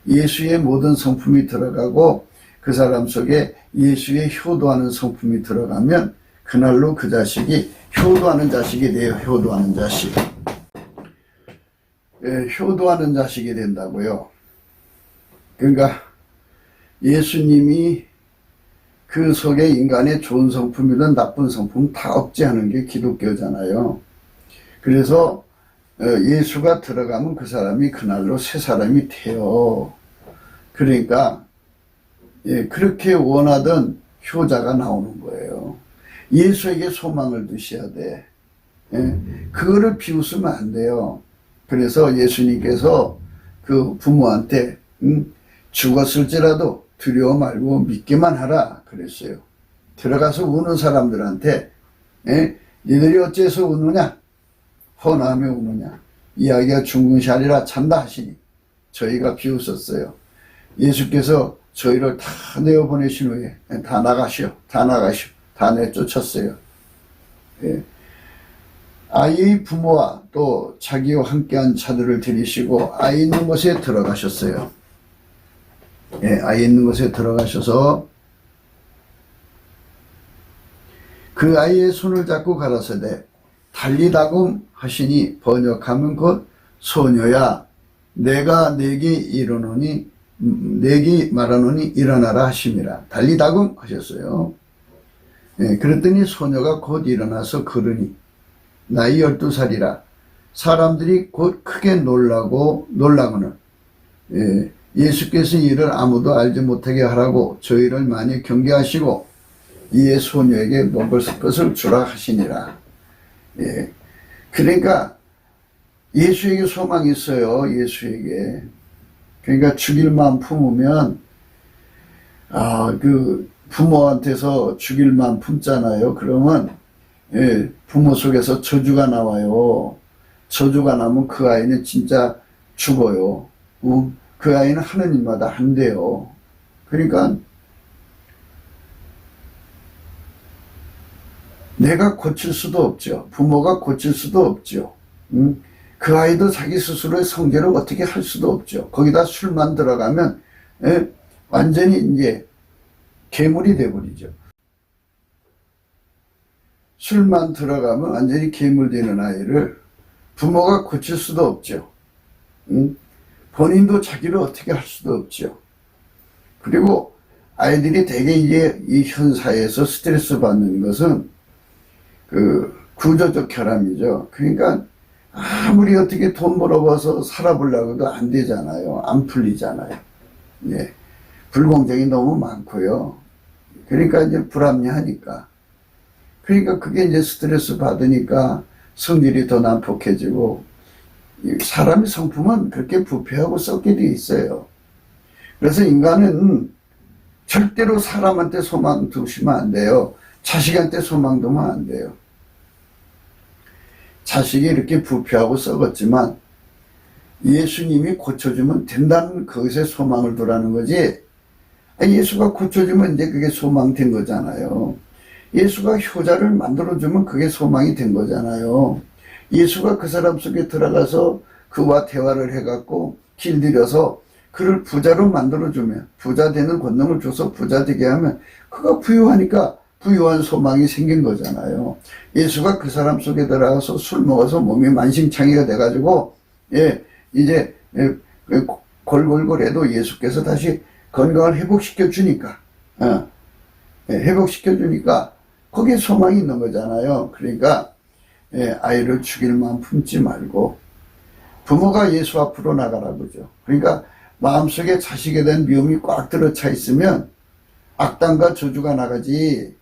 예수의 모든 성품이 들어가고 그 사람 속에 예수의 효도하는 성품이 들어가면 그날로 그 자식이 효도하는 자식이 돼요. 효도하는 자식. 효도하는 자식이 된다고요. 그러니까 예수님이 그 속에 인간의 좋은 성품이든 나쁜 성품 다 억제하는 게 기독교잖아요. 그래서 예수가 들어가면 그 사람이 그날로 새 사람이 돼요. 그러니까 그렇게 원하던 효자가 나오는 거예요. 예수에게 소망을 두셔야 돼. 그거를 비웃으면 안 돼요. 그래서 예수님께서 그 부모한테 죽었을지라도 두려워 말고 믿기만 하라 그랬어요. 들어가서 우는 사람들한테 니들이 어째서 우느냐? 헌화하며 우느냐? 이야기가 죽은 것이 아니라 잔다 하시니 저희가 비웃었어요. 예수께서 저희를 다 내어보내신 후에 다 나가시오. 다 내쫓았어요. 아이의 부모와 또 자기와 함께한 자들을 데리시고 아이 있는 곳에 들어가셨어요. 아이 있는 곳에 들어가셔서 그 아이의 손을 잡고 가라사대 달리다금 하시니 번역하면 곧 소녀야 내가 내게 말하노니 일어나라 하심이라. 달리다금 하셨어요. 그랬더니 소녀가 곧 일어나서 걸으니 나이 12살이라 사람들이 곧 크게 놀라고는 예수께서 이를 아무도 알지 못하게 하라고 저희를 많이 경계하시고 이에 소녀에게 먹을 것을 주라 하시니라. 그러니까 예수에게 소망이 있어요. 예수에게. 그러니까 죽일 마음 품으면 그 부모한테서 죽일 마음 품잖아요. 그러면 부모 속에서 저주가 나와요. 저주가 나면 그 아이는 진짜 죽어요. 그 아이는 하느님마다 한대요. 그러니까 내가 고칠 수도 없죠. 부모가 고칠 수도 없죠. 그 아이도 자기 스스로의 성결을 어떻게 할 수도 없죠. 거기다 술만 들어가면 완전히 이제 괴물이 돼버리죠. 술만 들어가면 완전히 괴물되는 아이를 부모가 고칠 수도 없죠. 본인도 자기를 어떻게 할 수도 없죠. 그리고 아이들이 되게 이제 이 현 사회에서 스트레스 받는 것은 그 구조적 결함이죠. 그러니까 아무리 어떻게 돈 벌어봐서 살아보려고 해도 안 되잖아요. 안 풀리잖아요. 예. 불공정이 너무 많고요. 그러니까 이제 불합리하니까. 그러니까 그게 이제 스트레스 받으니까 성질이 더 난폭해지고, 사람의 성품은 그렇게 부패하고 썩게 돼 있어요. 그래서 인간은 절대로 사람한테 소망 두시면 안 돼요. 자식한테 소망 두면 안 돼요. 자식이 이렇게 부패하고 썩었지만 예수님이 고쳐주면 된다는 그것에 소망을 두라는 거지. 예수가 고쳐주면 이제 그게 소망된 거잖아요. 예수가 효자를 만들어주면 그게 소망이 된 거잖아요. 예수가 그 사람 속에 들어가서 그와 대화를 해갖고 길들여서 그를 부자로 만들어주면, 부자 되는 권능을 줘서 부자 되게 하면 그가 부유하니까 부유한 소망이 생긴 거잖아요. 예수가 그 사람 속에 들어가서 술 먹어서 몸이 만신창이가 돼가지고 이제 골골골해도 예수께서 다시 건강을 회복시켜 주니까 회복시켜 주니까 거기에 소망이 있는 거잖아요. 그러니까 아이를 죽일 마음 품지 말고 부모가 예수 앞으로 나가라고죠. 그러니까 마음속에 자식에 대한 미움이 꽉 들어차 있으면 악당과 저주가 나가지,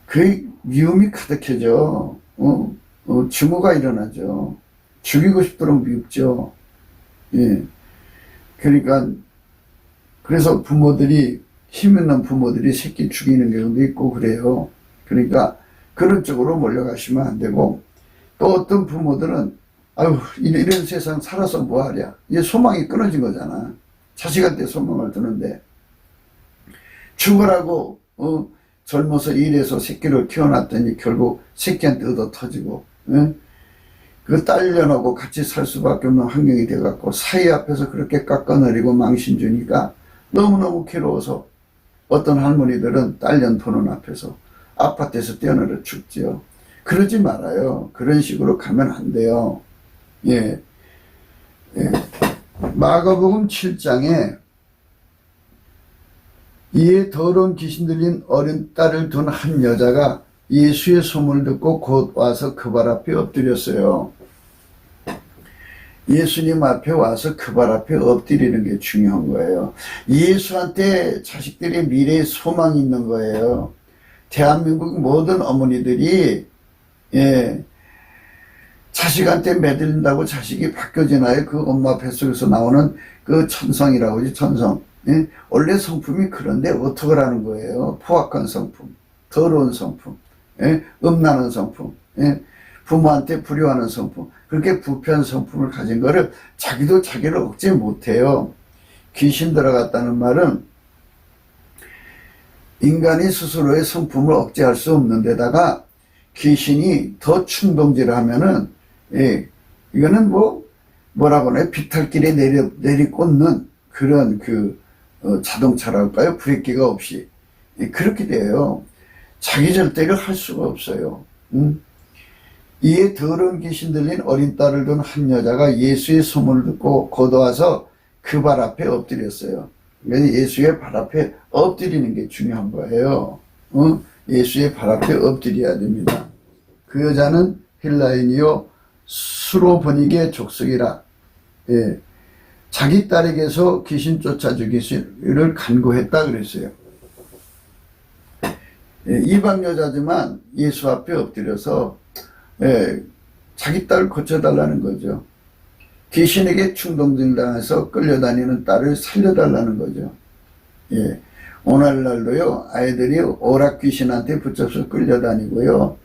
그 미움이 가득해져. 증오가 일어나죠. 죽이고 싶도록 미웁죠. 예. 그러니까 그래서 부모들이, 힘 있는 부모들이 새끼 죽이는 경우도 있고 그래요. 그러니까 그런 쪽으로 몰려가시면 안 되고, 또 어떤 부모들은 아유 이런 세상 살아서 뭐하랴, 이제 소망이 끊어진 거잖아. 자식한테 소망을 두는데 죽으라고 젊어서 일해서 새끼를 키워놨더니 결국 새끼한테 얻어 터지고, 그 딸려놓고 같이 살 수밖에 없는 환경이 돼갖고 사회 앞에서 그렇게 깎아내리고 망신 주니까 너무너무 괴로워서 어떤 할머니들은 딸년 보는 앞에서 아파트에서 뛰어내려 죽지요. 그러지 말아요. 그런 식으로 가면 안 돼요. 예. 마가복음 7장에 이에 더러운 귀신 들린 어린 딸을 둔 한 여자가 예수의 소문을 듣고 곧 와서 그 발 앞에 엎드렸어요. 예수님 앞에 와서 그 발 앞에 엎드리는 게 중요한 거예요. 예수한테 자식들의 미래에 소망이 있는 거예요. 대한민국 모든 어머니들이 자식한테 매달린다고 자식이 바뀌어지나요? 그 엄마 뱃속에서 나오는 그 천성이라고 하지, 천성. 원래 성품이 그런데 어떡하라는 거예요. 포악한 성품, 더러운 성품, 음란한 성품, 부모한테 불효하는 성품, 그렇게 부패한 성품을 가진 거를 자기도 자기를 억제 못해요. 귀신 들어갔다는 말은 인간이 스스로의 성품을 억제할 수 없는 데다가 귀신이 더 충동질을 하면은, 이거는 뭐라고 하나요? 비탈길에 내리꽂는 그런 자동차랄까요? 브레이크가 없이. 그렇게 돼요. 자기 절대를 할 수가 없어요. 이에 더러운 귀신 들린 어린 딸을 둔 한 여자가 예수의 소문을 듣고 걷어와서 그 발 앞에 엎드렸어요. 그래서 예수의 발 앞에 엎드리는 게 중요한 거예요. 예수의 발 앞에 엎드려야 됩니다. 그 여자는 헬라인이요 수로보니게 족속이라, 자기 딸에게서 귀신 쫓아 주기를 간구했다 그랬어요. 이방 여자지만 예수 앞에 엎드려서 자기 딸을 고쳐달라는 거죠. 귀신에게 충동당해서 끌려다니는 딸을 살려달라는 거죠. 오늘날도요 아이들이 오락 귀신한테 붙잡혀서 끌려다니고요,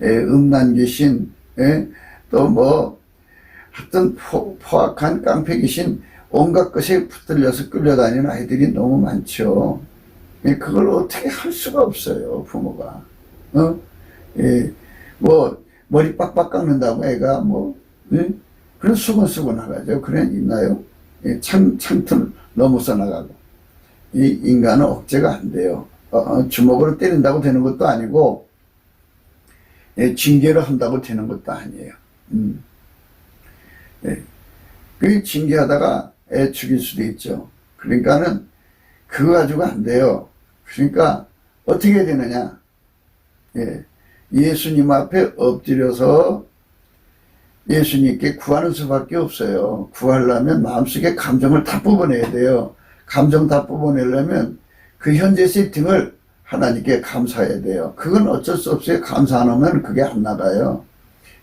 음란 귀신, 또 하여튼 포악한 깡패 귀신, 온갖 것에 붙들려서 끌려다니는 아이들이 너무 많죠. 그걸 어떻게 할 수가 없어요, 부모가. 머리 빡빡 깎는다고 애가 그런 수건쓰고 나가죠. 그런 있나요? 창틀 넘어서 나가고. 이 인간은 억제가 안 돼요. 주먹으로 때린다고 되는 것도 아니고, 징계를 한다고 되는 것도 아니에요. 그 징계하다가 애 죽일 수도 있죠. 그러니까는 그거 가지고 안 돼요. 그러니까 어떻게 해야 되느냐. 예. 예수님 앞에 엎드려서 예수님께 구하는 수밖에 없어요. 구하려면 마음속에 감정을 다 뽑아내야 돼요. 감정 다 뽑아내려면 그 현재 세팅을 하나님께 감사해야 돼요. 그건 어쩔 수 없어요. 감사 안 하면 그게 안 나가요.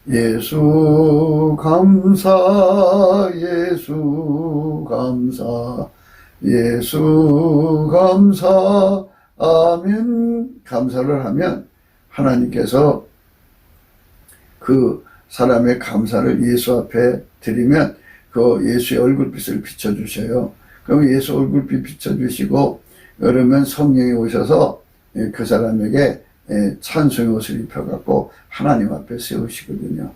예수 감사, 예수 감사, 예수 감사, 아멘. 감사를 하면 하나님께서 그 사람의 감사를 예수 앞에 드리면 그 예수의 얼굴빛을 비춰주셔요. 그럼 예수 얼굴빛 비춰주시고 그러면 성령이 오셔서 그 사람에게 찬송의 옷을 입혀갖고 하나님 앞에 세우시거든요.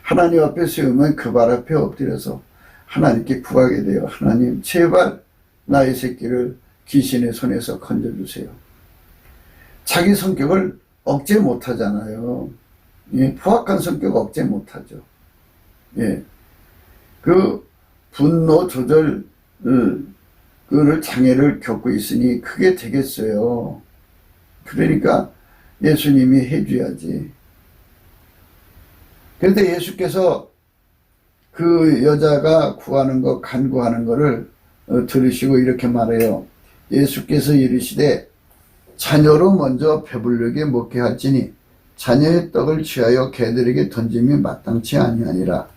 하나님 앞에 세우면 그 발 앞에 엎드려서 하나님께 구하게 돼요. 하나님 제발 나의 새끼를 귀신의 손에서 건져주세요. 자기 성격을 억제 못하잖아요. 포악한 성격 억제 못하죠. 예. 그 분노 조절 그를 장애를 겪고 있으니 그게 되겠어요. 그러니까 예수님이 해줘야지. 그런데 예수께서 그 여자가 구하는 거 간구하는 거를 들으시고 이렇게 말해요. 예수께서 이르시되 자녀로 먼저 배부르게 먹게 할지니 자녀의 떡을 취하여 개들에게 던짐이 마땅치 아니하니라.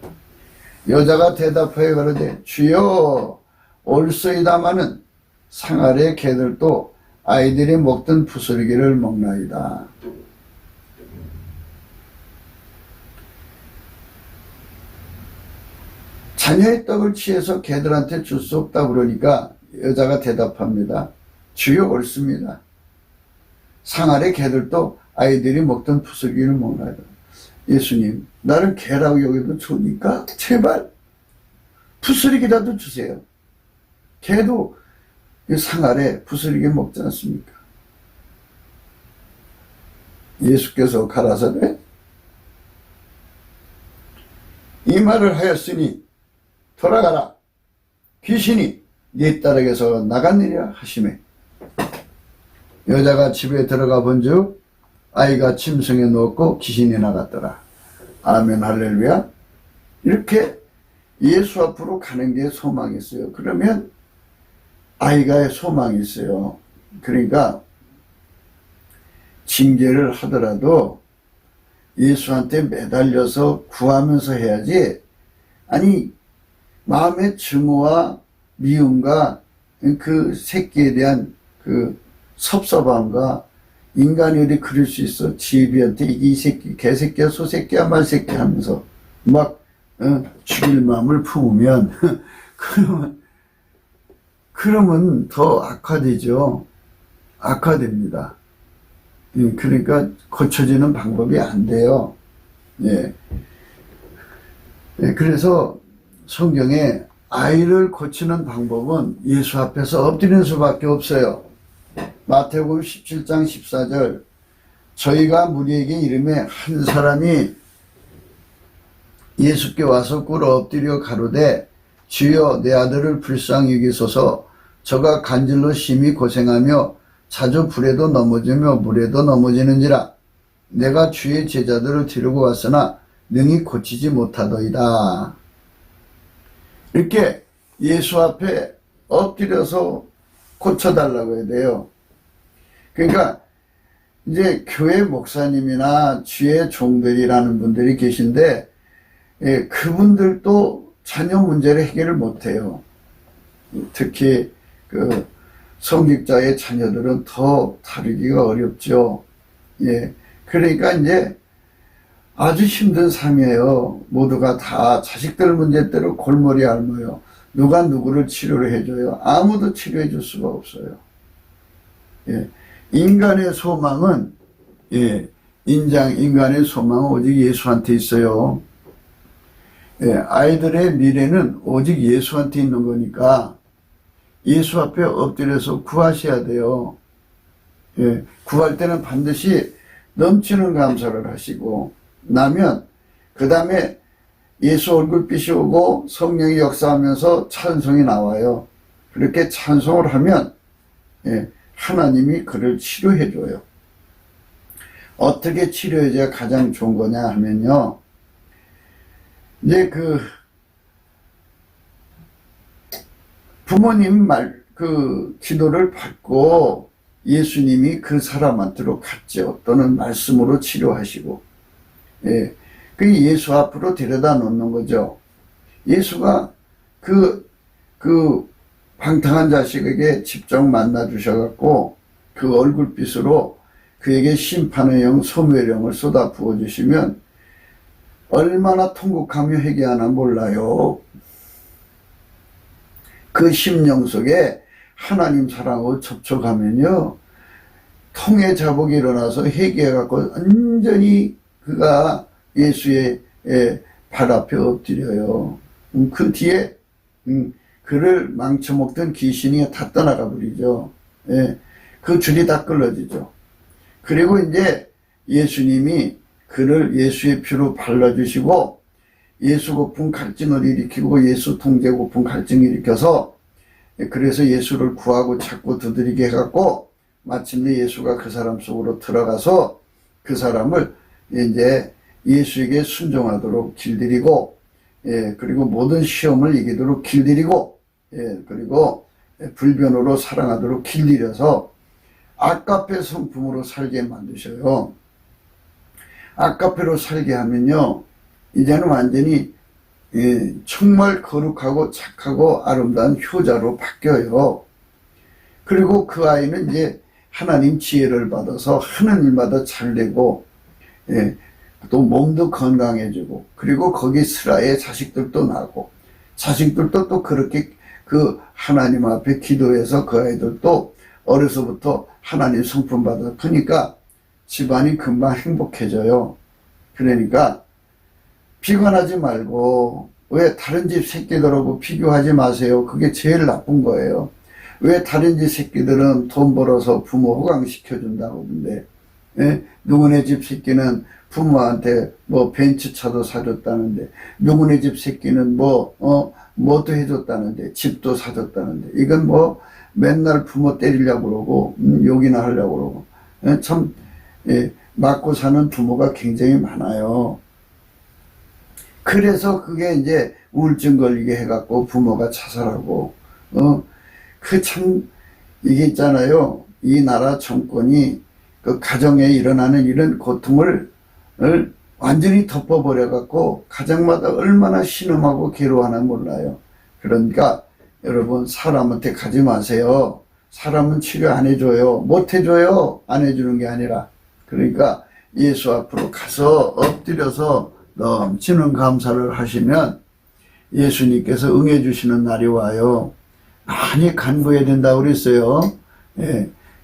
여자가 대답하여 가로되 주여 옳소이다마는 상 아래 개들도 아이들이 먹던 부스러기를 먹나이다. 자녀의 떡을 취해서 개들한테 줄 수 없다 그러니까 여자가 대답합니다. 주여 옳습니다. 상 아래 개들도 아이들이 먹던 부스러기를 먹나이다. 예수님, 나를 개라고 여기도 좋으니까 제발 부스러기라도 주세요. 개도 상 아래 부스러기 먹지 않습니까? 예수께서 가라사대 이 말을 하였으니 돌아가라. 귀신이 네 딸에게서 나갔느니라 하시매 여자가 집에 들어가 본즉 아이가 침성에 누웠고 귀신이 나갔더라. 아멘 할렐루야. 이렇게 예수 앞으로 가는 게 소망이 있어요. 그러면 아이가 소망이 있어요. 그러니까 징계를 하더라도 예수한테 매달려서 구하면서 해야지. 아니 마음의 증오와 미움과 그 새끼에 대한 그 섭섭함과 인간이 어디 그럴 수 있어? 지혜비한테 이 새끼, 개새끼야, 소새끼야, 말새끼 하면서 막 죽일 마음을 품으면 그러면 더 악화되죠. 악화됩니다. 그러니까 고쳐지는 방법이 안 돼요. 예. 그래서 성경에 아이를 고치는 방법은 예수 앞에서 엎드리는 수밖에 없어요. 마태복음 17장 14절 저희가 무리에게 이르매 한 사람이 예수께 와서 꿇어 엎드려 가로되 주여 내 아들을 불쌍히 여기소서 저가 간질로 심히 고생하며 자주 불에도 넘어지며 물에도 넘어지는지라 내가 주의 제자들을 데리고 왔으나 능히 고치지 못하더이다. 이렇게 예수 앞에 엎드려서 고쳐달라고 해야 돼요. 그러니까 이제 교회 목사님이나 주의 종들이라는 분들이 계신데 그분들도 자녀 문제를 해결을 못해요. 특히 그 성직자의 자녀들은 더 다루기가 어렵죠. 예, 그러니까 이제 아주 힘든 삶이에요. 모두가 다 자식들 문제대로 골머리 앓아요. 누가 누구를 치료를 해줘요? 아무도 치료해 줄 수가 없어요. 예, 인간의 소망은 인간의 소망은 오직 예수한테 있어요. 예, 아이들의 미래는 오직 예수한테 있는 거니까 예수 앞에 엎드려서 구하셔야 돼요. 예, 구할 때는 반드시 넘치는 감사를 하시고 나면 그 다음에 예수 얼굴빛이 오고 성령이 역사하면서 찬송이 나와요. 그렇게 찬송을 하면 하나님이 그를 치료해 줘요. 어떻게 치료해줘야 가장 좋은 거냐 하면요, 이제 부모님 기도를 받고 예수님이 그 사람한테로 갔죠. 또는 말씀으로 치료하시고, 그 예수 앞으로 데려다 놓는 거죠. 예수가 그 방탕한 자식에게 직접 만나 주셔갖고 그 얼굴빛으로 그에게 심판의 영, 소멸의 영을 쏟아 부어주시면 얼마나 통곡하며 회개하나 몰라요. 그 심령 속에 하나님 사랑으로 접촉하면요, 통의 자복이 일어나서 회개해갖고 완전히 그가 예수의 발 앞에 엎드려요. 그 뒤에 그를 망쳐먹던 귀신이 다 떠나가 버리죠. 그 줄이 다 끊어지죠. 그리고 이제 예수님이 그를 예수의 피로 발라주시고 예수 고픈 갈증을 일으키고 예수 통제 고픈 갈증을 일으켜서 그래서 예수를 구하고 찾고 두드리게 해갖고 마침내 예수가 그 사람 속으로 들어가서 그 사람을 이제 예수에게 순종하도록 길들이고, 그리고 모든 시험을 이기도록 길들이고, 그리고 불변으로 사랑하도록 길들여서 아까페 성품으로 살게 만드셔요. 아까페로 살게 하면요, 이제는 완전히 정말 거룩하고 착하고 아름다운 효자로 바뀌어요. 그리고 그 아이는 이제 하나님 지혜를 받아서 하는 일마다 잘 되고, 또 몸도 건강해지고, 그리고 거기 스라의 자식들도 나고, 자식들도 또 그렇게 그 하나님 앞에 기도해서 그 아이들도 어려서부터 하나님 성품 받아 크니까 집안이 금방 행복해져요. 그러니까 비관하지 말고, 왜 다른 집 새끼들하고 비교하지 마세요. 그게 제일 나쁜 거예요. 왜 다른 집 새끼들은 돈 벌어서 부모 호강시켜준다고 근데, 누구네 집 새끼는 부모한테 뭐 벤츠차도 사줬다는데, 누구네 집 새끼는 뭐도 해줬다는데, 집도 사줬다는데, 이건 뭐 맨날 부모 때리려고 그러고, 욕이나 하려고 그러고, 참, 맞고 사는 부모가 굉장히 많아요. 그래서 그게 이제 우울증 걸리게 해갖고 부모가 자살하고, 이게 있잖아요. 이 나라 정권이 그 가정에 일어나는 이런 고통을 완전히 덮어버려갖고 가정마다 얼마나 신음하고 괴로워하나 몰라요. 그러니까 여러분, 사람한테 가지 마세요. 사람은 치료 안 해줘요. 못 해줘요. 안 해주는 게 아니라. 그러니까 예수 앞으로 가서 엎드려서 넘치는 감사를 하시면 예수님께서 응해 주시는 날이 와요. 많이 간구해야 된다고 그랬어요.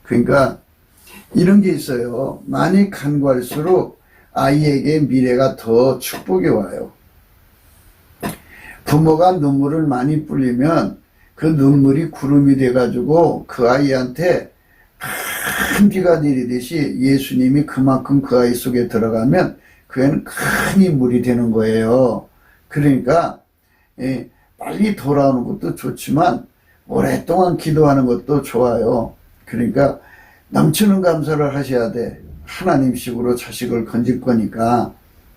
그러니까 이런 게 있어요. 많이 간구할수록 아이에게 미래가 더 축복이 와요. 부모가 눈물을 많이 뿌리면 그 눈물이 구름이 돼가지고 그 아이한테 큰 비가 내리듯이 예수님이 그만큼 그 아이 속에 들어가면 그 애는 큰 인물이 되는 거예요. 그러니까 빨리 돌아오는 것도 좋지만 오랫동안 기도하는 것도 좋아요. 그러니까 넘치는 감사를 하셔야 돼. 하나님식으로 자식을 건질 거니까.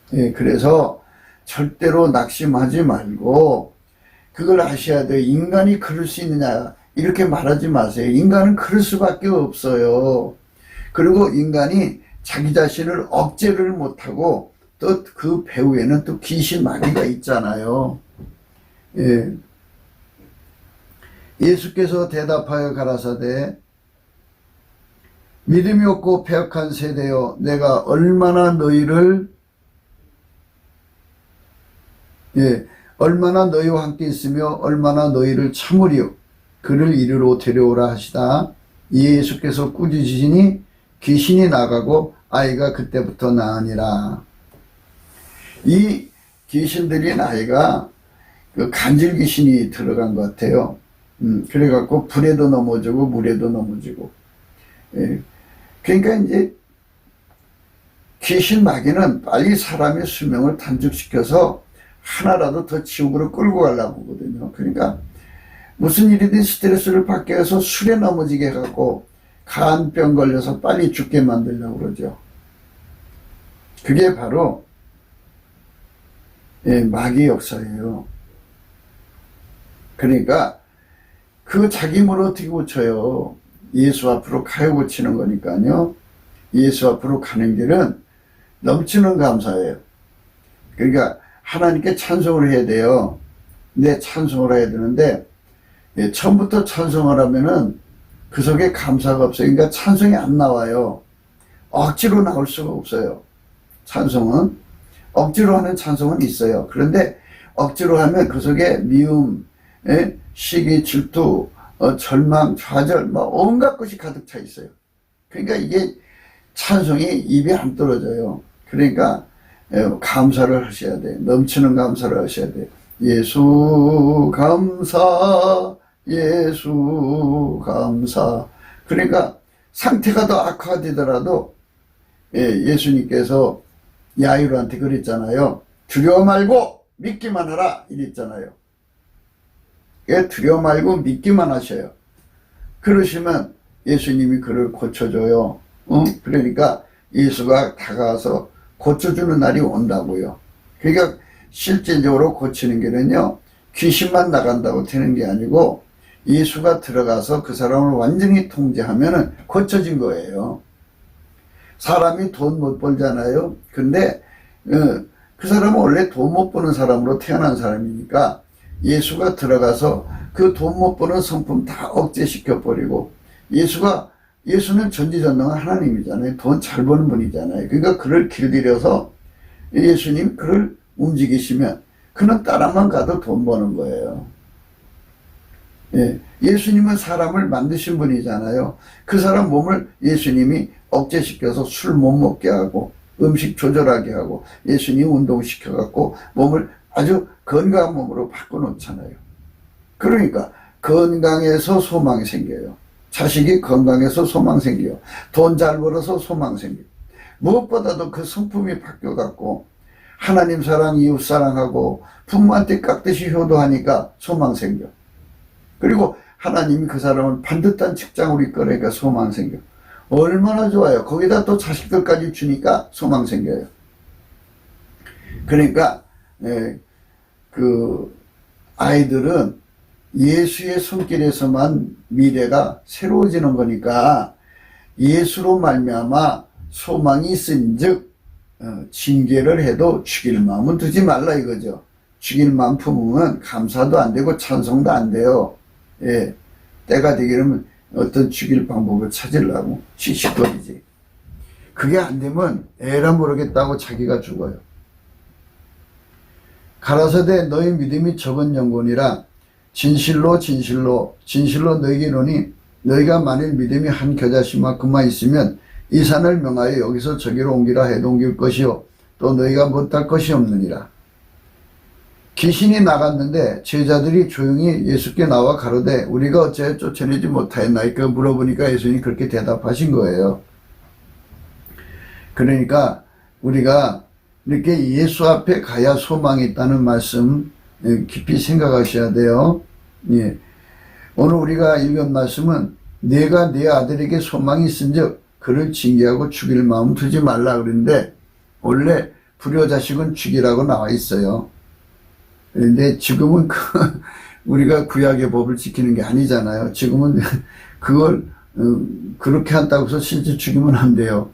그래서 절대로 낙심하지 말고 그걸 아셔야 돼요. 인간이 그럴 수 있느냐 이렇게 말하지 마세요. 인간은 그럴 수밖에 없어요. 그리고 인간이 자기 자신을 억제를 못하고 또 그 배후에는 또 귀신 마귀가 있잖아요. 예수께서 대답하여 가라사대 믿음이 없고 패역한 세대여, 내가 얼마나 너희를 얼마나 너희와 함께 있으며 얼마나 너희를 참으리요. 그를 이리로 데려오라 하시다. 예수께서 꾸짖으시니 귀신이 나가고 아이가 그때부터 나으니라. 이 귀신 들린 아이가 그 간질 귀신이 들어간 것 같아요. 그래갖고 불에도 넘어지고 물에도 넘어지고. 그러니까 이제 귀신 마귀는 빨리 사람의 수명을 단축시켜서 하나라도 더 지옥으로 끌고 가려고 하거든요. 그러니까 무슨 일이든 스트레스를 받게 해서 술에 넘어지게 해갖고 간병 걸려서 빨리 죽게 만들려고 그러죠. 그게 바로 마귀의 역사예요. 그러니까 그 자기 몸을 어떻게 고쳐요? 예수 앞으로 가야 고치는 거니까요. 예수 앞으로 가는 길은 넘치는 감사예요. 그러니까 하나님께 찬송을 해야 돼요. 근데 찬송을 해야 되는데 처음부터 찬송을 하면은 그 속에 감사가 없어요. 그러니까 찬송이 안 나와요. 억지로 나올 수가 없어요. 찬송은 억지로 하는 찬송은 있어요. 그런데 억지로 하면 그 속에 미움, 시기, 질투, 절망, 좌절, 뭐 온갖 것이 가득 차 있어요. 그러니까 이게 찬송이 입에 안 떨어져요. 그러니까 감사를 하셔야 돼요. 넘치는 감사를 하셔야 돼요. 예수 감사, 예수 감사. 그러니까 상태가 더 악화되더라도 예수님께서 야이로한테 그랬잖아요. 두려워 말고 믿기만 하라 이랬잖아요. 두려워 말고 믿기만 하셔요. 그러시면 예수님이 그를 고쳐줘요. 그러니까 예수가 다가와서 고쳐주는 날이 온다고요. 그러니까 실제적으로 고치는 길은요, 귀신만 나간다고 되는 게 아니고 예수가 들어가서 그 사람을 완전히 통제하면은 고쳐진 거예요. 사람이 돈 못 벌잖아요. 근데 그 사람은 원래 돈 못 버는 사람으로 태어난 사람이니까 예수가 들어가서 그 돈 못 버는 성품 다 억제시켜 버리고, 예수는 전지전능한 하나님이잖아요. 돈 잘 버는 분이잖아요. 그러니까 그를 길들여서 예수님 그를 움직이시면 그는 따라만 가도 돈 버는 거예요. 예수님은 사람을 만드신 분이잖아요. 그 사람 몸을 예수님이 억제시켜서 술 못 먹게 하고 음식 조절하게 하고 예수님 운동시켜갖고 몸을 아주 건강한 몸으로 바꿔놓잖아요. 그러니까 건강해서 소망이 생겨요. 자식이 건강해서 소망 생겨요. 돈 잘 벌어서 소망 생겨요. 무엇보다도 그 성품이 바뀌어갖고 하나님 사랑, 이웃 사랑하고 부모한테 깍듯이 효도하니까 소망 생겨. 그리고 하나님이 그 사람을 반듯한 직장으로 이끌으니까 소망 생겨. 얼마나 좋아요. 거기다 또 자식들까지 주니까 소망 생겨요. 그러니까 그 아이들은 예수의 손길에서만 미래가 새로워지는 거니까 예수로 말미암아 소망이 있은즉 징계를 해도 죽일 마음은 두지 말라 이거죠. 죽일 마음 품으면 감사도 안 되고 찬송도 안 돼요. 때가 되기는 어떤 죽일 방법을 찾으려고 씩씩거리지. 그게 안 되면 에라 모르겠다고 자기가 죽어요. 가라사대 너희 믿음이 적은 영혼이라 진실로 너희에게 이르노니 너희가 만일 믿음이 한 겨자씨만큼만 있으면 이 산을 명하여 여기서 저기로 옮기라 해도 옮길 것이요 또 너희가 못할 것이 없느니라. 귀신이 나갔는데 제자들이 조용히 예수께 나와 가로되 우리가 어찌하여 쫓아내지 못하였나이까 물어보니까 예수님이 그렇게 대답하신 거예요. 그러니까 우리가 이렇게 예수 앞에 가야 소망이 있다는 말씀 깊이 생각하셔야 돼요. 오늘 우리가 읽은 말씀은 내가 네 아들에게 소망이 있은즉 그를 징계하고 죽일 마음 두지 말라 그러는데 원래 불효자식은 죽이라고 나와 있어요. 그런데 지금은 우리가 구약의 법을 지키는 게 아니잖아요. 지금은 그걸 그렇게 한다고 해서 실제 죽이면 안 돼요.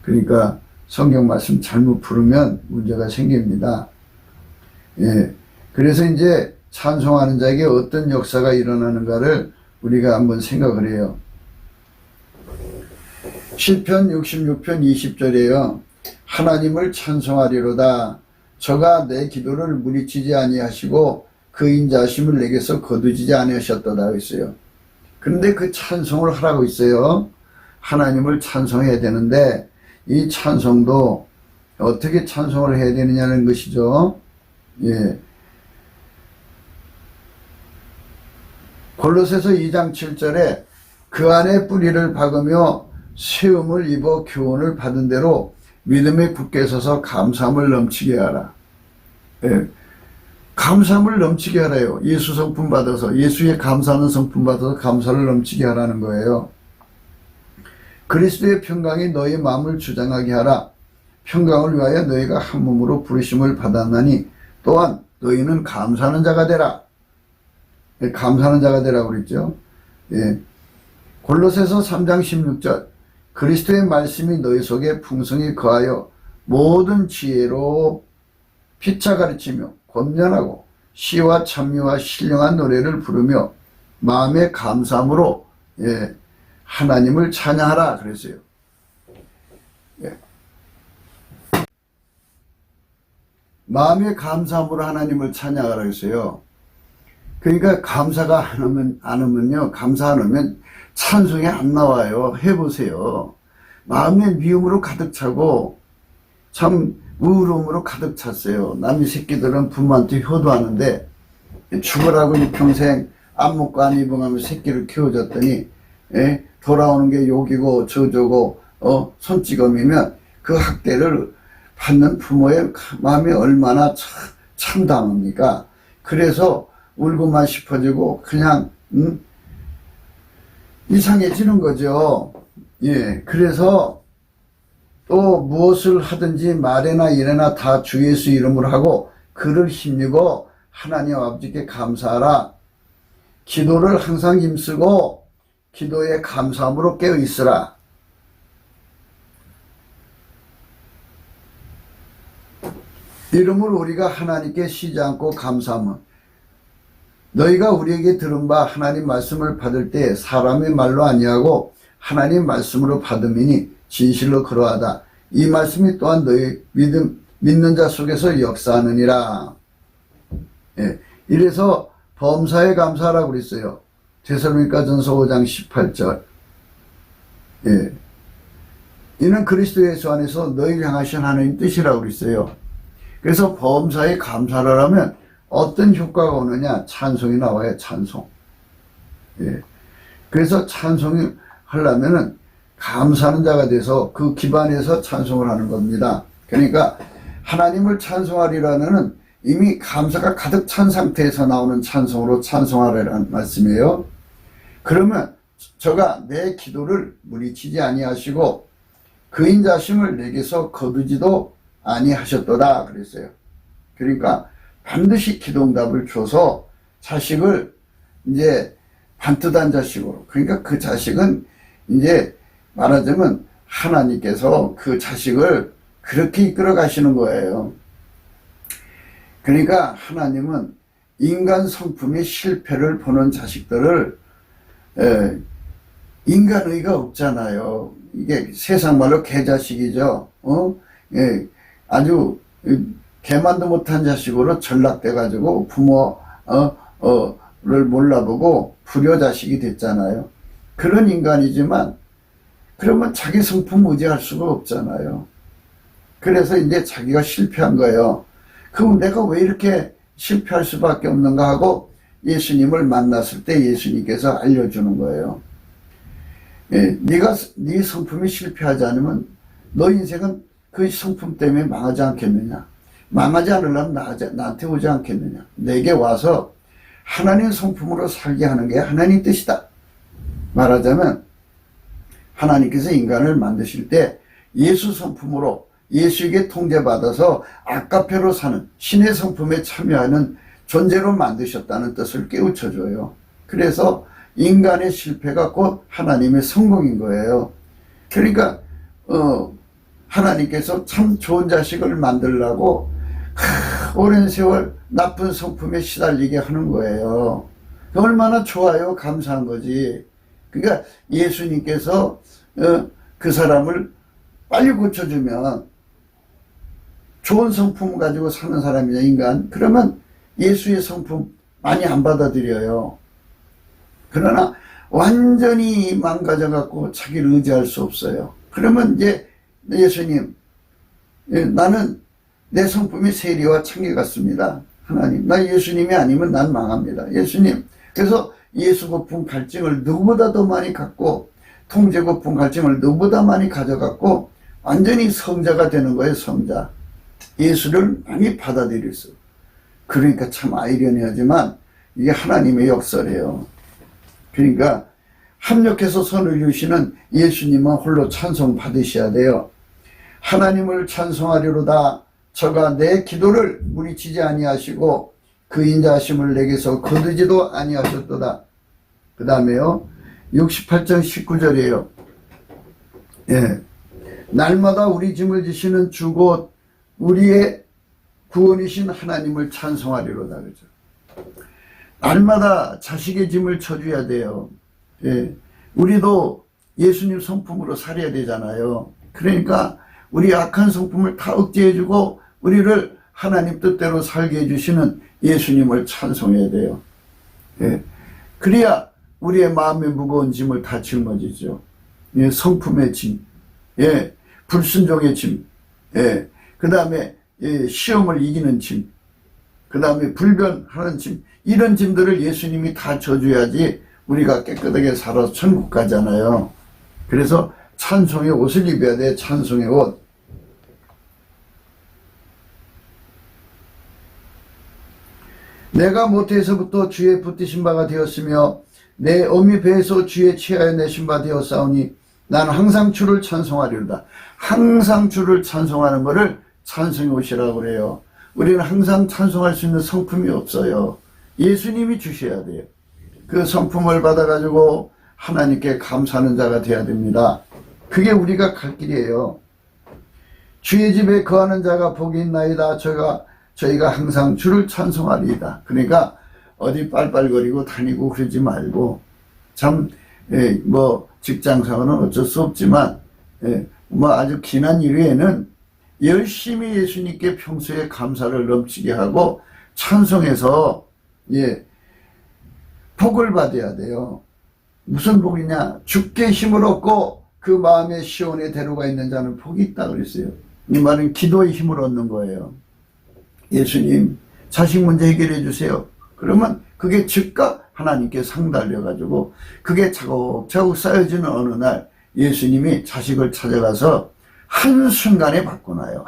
그러니까 성경 말씀 잘못 풀으면 문제가 생깁니다. 그래서 이제 찬송하는 자에게 어떤 역사가 일어나는가를 우리가 한번 생각을 해요. 시편 66편 20절에요. 하나님을 찬송하리로다. 저가 내 기도를 물리치지 아니하시고 그 인자하심을 내게서 거두지지 아니하셨도다 했어요. 그런데 그 찬송을 하라고 있어요. 하나님을 찬송해야 되는데 이 찬송도 어떻게 찬송을 해야 되느냐는 것이죠. 골로새서 2장 7절에 그 안에 뿌리를 박으며 세움을 입어 교훈을 받은 대로 믿음에 굳게 서서 감사함을 넘치게 하라. 예, 감사함을 넘치게 하래요. 예수 성품 받아서, 예수의 감사하는 성품 받아서 감사를 넘치게 하라는 거예요. 그리스도의 평강이 너희 마음을 주장하게 하라. 평강을 위하여 너희가 한 몸으로 부르심을 받았나니 또한 너희는 감사하는 자가 되라. 예, 감사하는 자가 되라고 그랬죠. 예. 골로새서 3장 16절 그리스도의 말씀이 너희 속에 풍성히 거하여 모든 지혜로 피차 가르치며 권면하고 시와 찬미와 신령한 노래를 부르며 마음의 감사함으로 예, 하나님을 찬양하라 그랬어요. 예. 마음의 감사함으로 하나님을 찬양하라 그랬어요. 그러니까 감사가 않으면요, 감사 안 하면 찬송이 안 나와요. 해보세요. 마음의 미움으로 가득 차고 참 우울함으로 가득 찼어요. 남의 새끼들은 부모한테 효도하는데 죽으라고 평생 안 먹고 안 입어가면서 새끼를 키워줬더니 예? 돌아오는 게 욕이고 저저고 손찌검이면 그 학대를 받는 부모의 마음이 얼마나 참담합니까? 그래서 울고만 싶어지고 그냥 이상해지는 거죠. 예, 그래서 또 무엇을 하든지 말이나 일이나 다 주 예수 이름으로 하고 그를 힘입어 하나님 아버지께 감사하라. 기도를 항상 힘쓰고 기도에 감사함으로 깨어 있으라. 이름으로 우리가 하나님께 쉬지 않고 감사함은 너희가 우리에게 들은 바 하나님 말씀을 받을 때 사람의 말로 아니하고 하나님 말씀으로 받음이니 진실로 그러하다. 이 말씀이 또한 너희 믿는 자 속에서 역사하느니라. 예, 이래서 범사에 감사하라고 그랬어요. 데살로니가전서 5장 18절. 예, 이는 그리스도 예수 안에서 너희를 향하신 하나님 뜻이라고 그랬어요. 그래서 범사에 감사를 하면 어떤 효과가 오느냐? 찬송이 나와요. 찬송. 예. 그래서 찬송을 하려면은 감사하는 자가 돼서 그 기반에서 찬송을 하는 겁니다. 그러니까 하나님을 찬송하리라는 이미 감사가 가득 찬 상태에서 나오는 찬송으로 찬송하라는 말씀이에요. 그러면 저가 내 기도를 물리치지 아니하시고 그인 자심을 내게서 거두지도 아니하셨도다 그랬어요. 그러니까 반드시 기도응답을 줘서 자식을 이제 반듯한 자식으로, 그러니까 그 자식은 이제 말하자면 하나님께서 그 자식을 그렇게 이끌어 가시는 거예요. 그러니까 하나님은 인간 성품의 실패를 보는 자식들을 인간의가 없잖아요. 이게 세상 말로 개자식이죠. 예, 아주 개만도 못한 자식으로 전락돼 가지고 부모를 몰라보고 불효자식이 됐잖아요. 그런 인간이지만 그러면 자기 성품 의지할 수가 없잖아요. 그래서 이제 자기가 실패한 거예요. 그럼 내가 왜 이렇게 실패할 수밖에 없는가 하고 예수님을 만났을 때 예수님께서 알려주는 거예요. 예, 네 성품이 실패하지 않으면 너 인생은 그 성품 때문에 망하지 않겠느냐. 망하지 않으려면 나한테 오지 않겠느냐. 내게 와서 하나님 성품으로 살게 하는 게 하나님 뜻이다. 말하자면 하나님께서 인간을 만드실 때 예수 성품으로 예수에게 통제받아서 아까페로 사는 신의 성품에 참여하는 존재로 만드셨다는 뜻을 깨우쳐줘요. 그래서 인간의 실패가 곧 하나님의 성공인 거예요. 그러니까 하나님께서 참 좋은 자식을 만들려고 오랜 세월 나쁜 성품에 시달리게 하는 거예요. 얼마나 좋아요. 감사한 거지. 그러니까 예수님께서 그 사람을 빨리 고쳐주면 좋은 성품 가지고 사는 사람이냐 인간. 그러면 예수의 성품 많이 안 받아들여요. 그러나 완전히 망가져갖고 자기를 의지할 수 없어요. 그러면 이제 예수님, 나는 내 성품이 세리와 창기 같습니다. 하나님, 나 예수님이 아니면 난 망합니다. 예수님. 그래서 예수 고품 갈증을 누구보다 더 많이 갖고 통제 고품 갈증을 누구보다 많이 가져갖고 완전히 성자가 되는 거예요. 성자. 예수를 많이 받아들일 수. 그러니까 참 아이러니하지만 이게 하나님의 역사래요. 그러니까 합력해서 선을 이루시는 예수님은 홀로 찬송 받으셔야 돼요. 하나님을 찬송하리로다. 저가 내 기도를 무리치지 아니하시고 그 인자하심을 내게서 거두지도 아니하셨도다. 그 다음에요. 68장 19절이에요. 예. 날마다 우리 짐을 지시는 주곧 우리의 구원이신 하나님을 찬송하리로다. 그죠? 날마다 자식의 짐을 져줘야 돼요. 예. 우리도 예수님 성품으로 살아야 되잖아요. 그러니까 우리 악한 성품을 다 억제해주고 우리를 하나님 뜻대로 살게 해주시는 예수님을 찬송해야 돼요. 예. 그래야 우리의 마음의 무거운 짐을 다 짊어지죠. 예. 성품의 짐, 예. 불순종의 짐, 예. 그 다음에 예. 시험을 이기는 짐, 그 다음에 불변하는 짐, 이런 짐들을 예수님이 다 져줘야지 우리가 깨끗하게 살아서 천국 가잖아요. 그래서 찬송의 옷을 입어야 돼. 찬송의 옷. 내가 모태에서부터 주의 붙드신 바가 되었으며 내 어미 배에서 주의 취하여 내신 바 되었사오니 나는 항상 주를 찬송하리로다. 항상 주를 찬송하는 것을 찬송의 옷이라고 그래요. 우리는 항상 찬송할 수 있는 성품이 없어요. 예수님이 주셔야 돼요. 그 성품을 받아가지고 하나님께 감사하는 자가 되어야 됩니다. 그게 우리가 갈 길이에요. 주의 집에 거하는 자가 복이 있나이다. 저희가 항상 주를 찬송하리이다. 그러니까 어디 빨빨거리고 다니고 그러지 말고 참 뭐 직장생활은 어쩔 수 없지만 뭐 아주 기난 이후에는 열심히 예수님께 평소에 감사를 넘치게 하고 찬송해서 복을 받아야 돼요. 무슨 복이냐? 주께 힘을 얻고 그 마음의 시온에 데려가 있는 자는 복이 있다 그랬어요. 이 말은 기도의 힘을 얻는 거예요. 예수님 자식 문제 해결해 주세요. 그러면 그게 즉각 하나님께 상달려가지고 그게 차곡차곡 쌓여지는 어느 날 예수님이 자식을 찾아가서 한순간에 바꿔놔요.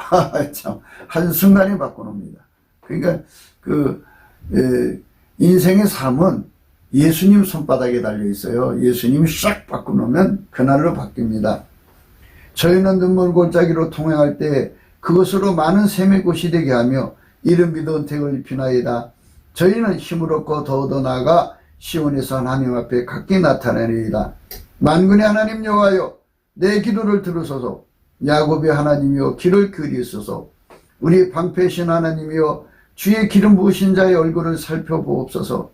참 한순간에 바꿔놓습니다. 그러니까 인생의 삶은 예수님 손바닥에 달려있어요. 예수님이 싹 바꿔놓으면 그날로 바뀝니다. 저희는 눈물 골짜기로 통행할 때 그것으로 많은 샘의 곳이 되게 하며 이른 비도 은택을 입히나이다. 저희는 힘을 얻고 더더 나아가 시온에서 하나님 앞에 각기 나타나리이다. 만군의 하나님 여호와여 내 기도를 들으소서. 야곱의 하나님이여 길을 그리소서. 우리 방패신 하나님이여 주의 기름 부으신 자의 얼굴을 살펴보옵소서.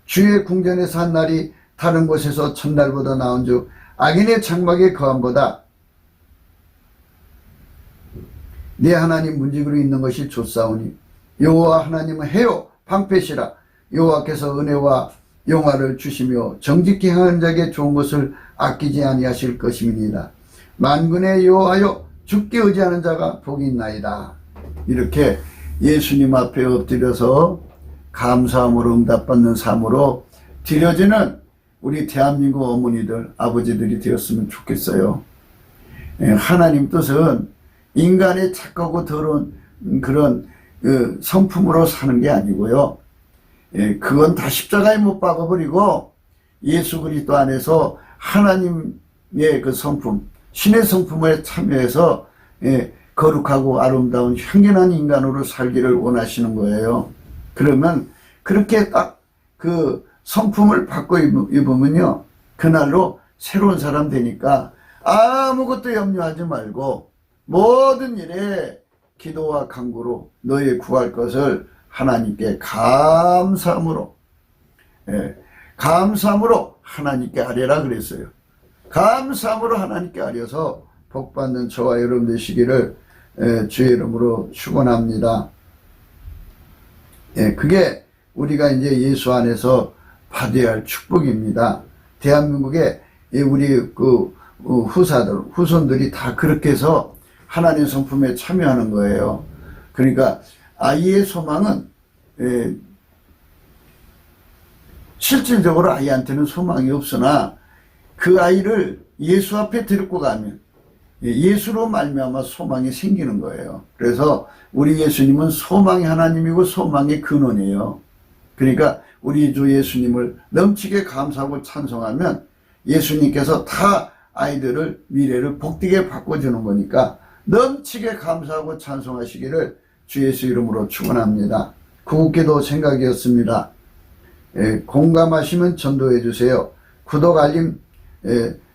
주의 궁전에서 한 날이 다른 곳에서 첫날보다 나은 즉 악인의 장막에 거함보다 내 하나님 문지기로 있는 것이 좋사오니 여호와 하나님은 해요 방패시라. 여호와께서 은혜와 영화를 주시며 정직히 행하는 자에게 좋은 것을 아끼지 아니하실 것임이니이다. 만군의 여호와여 주께 의지하는 자가 복이 있나이다. 이렇게 예수님 앞에 엎드려서 감사함으로 응답받는 삶으로 드려지는 우리 대한민국 어머니들 아버지들이 되었으면 좋겠어요. 하나님 뜻은 인간의 착하고 더러운 그런 성품으로 사는 게 아니고요. 그건 다 십자가에 못 박아버리고 예수 그리스도 안에서 하나님의 그 성품, 신의 성품에 참여해서 거룩하고 아름다운 향기난 인간으로 살기를 원하시는 거예요. 그러면 그렇게 딱 그 성품을 바꿔 입으면요 그날로 새로운 사람 되니까 아무것도 염려하지 말고 모든 일에 기도와 간구로 너희 구할 것을 하나님께 감사함으로 감사함으로 하나님께 아뢰라 그랬어요. 감사함으로 하나님께 아뢰서 복받는 저와 여러분 되시기를 주의 이름으로 축원합니다. 그게 우리가 이제 예수 안에서 받아야 할 축복입니다. 대한민국에 우리 그 후손들이 다 그렇게 해서 하나님 성품에 참여하는 거예요. 그러니까 아이의 소망은 실질적으로 아이한테는 소망이 없으나 그 아이를 예수 앞에 데리고 가면 예수로 말미암아 소망이 생기는 거예요. 그래서 우리 예수님은 소망의 하나님이고 소망의 근원이에요. 그러니까 우리 주 예수님을 넘치게 감사하고 찬송하면 예수님께서 다 아이들을 미래를 복되게 바꿔주는 거니까 넘치게 감사하고 찬송하시기를 주 예수 이름으로 축원합니다. 구국기도 생각이었습니다. 공감하시면 전도해 주세요. 구독, 알림,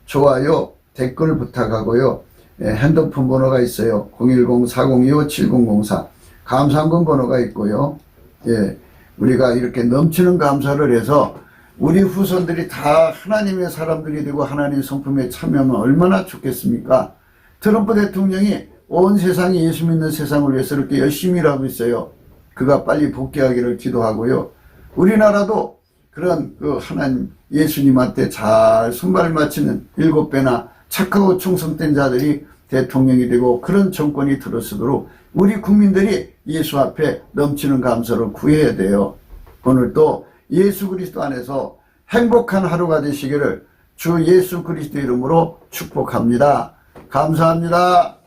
좋아요, 댓글 부탁하고요. 핸드폰 번호가 있어요. 010-402-7004 감사한금 번호가 있고요. 우리가 이렇게 넘치는 감사를 해서 우리 후손들이 다 하나님의 사람들이 되고 하나님의 성품에 참여하면 얼마나 좋겠습니까? 트럼프 대통령이 온 세상이 예수 믿는 세상을 위해서 이렇게 열심히 일하고 있어요. 그가 빨리 복귀하기를 기도하고요. 우리나라도 그런 하나님 예수님한테 잘 손발 맞추는 7배나 착하고 충성된 자들이 대통령이 되고 그런 정권이 들어서도록 우리 국민들이 예수 앞에 넘치는 감사를 구해야 돼요. 오늘도 예수 그리스도 안에서 행복한 하루가 되시기를 주 예수 그리스도 이름으로 축복합니다. 감사합니다.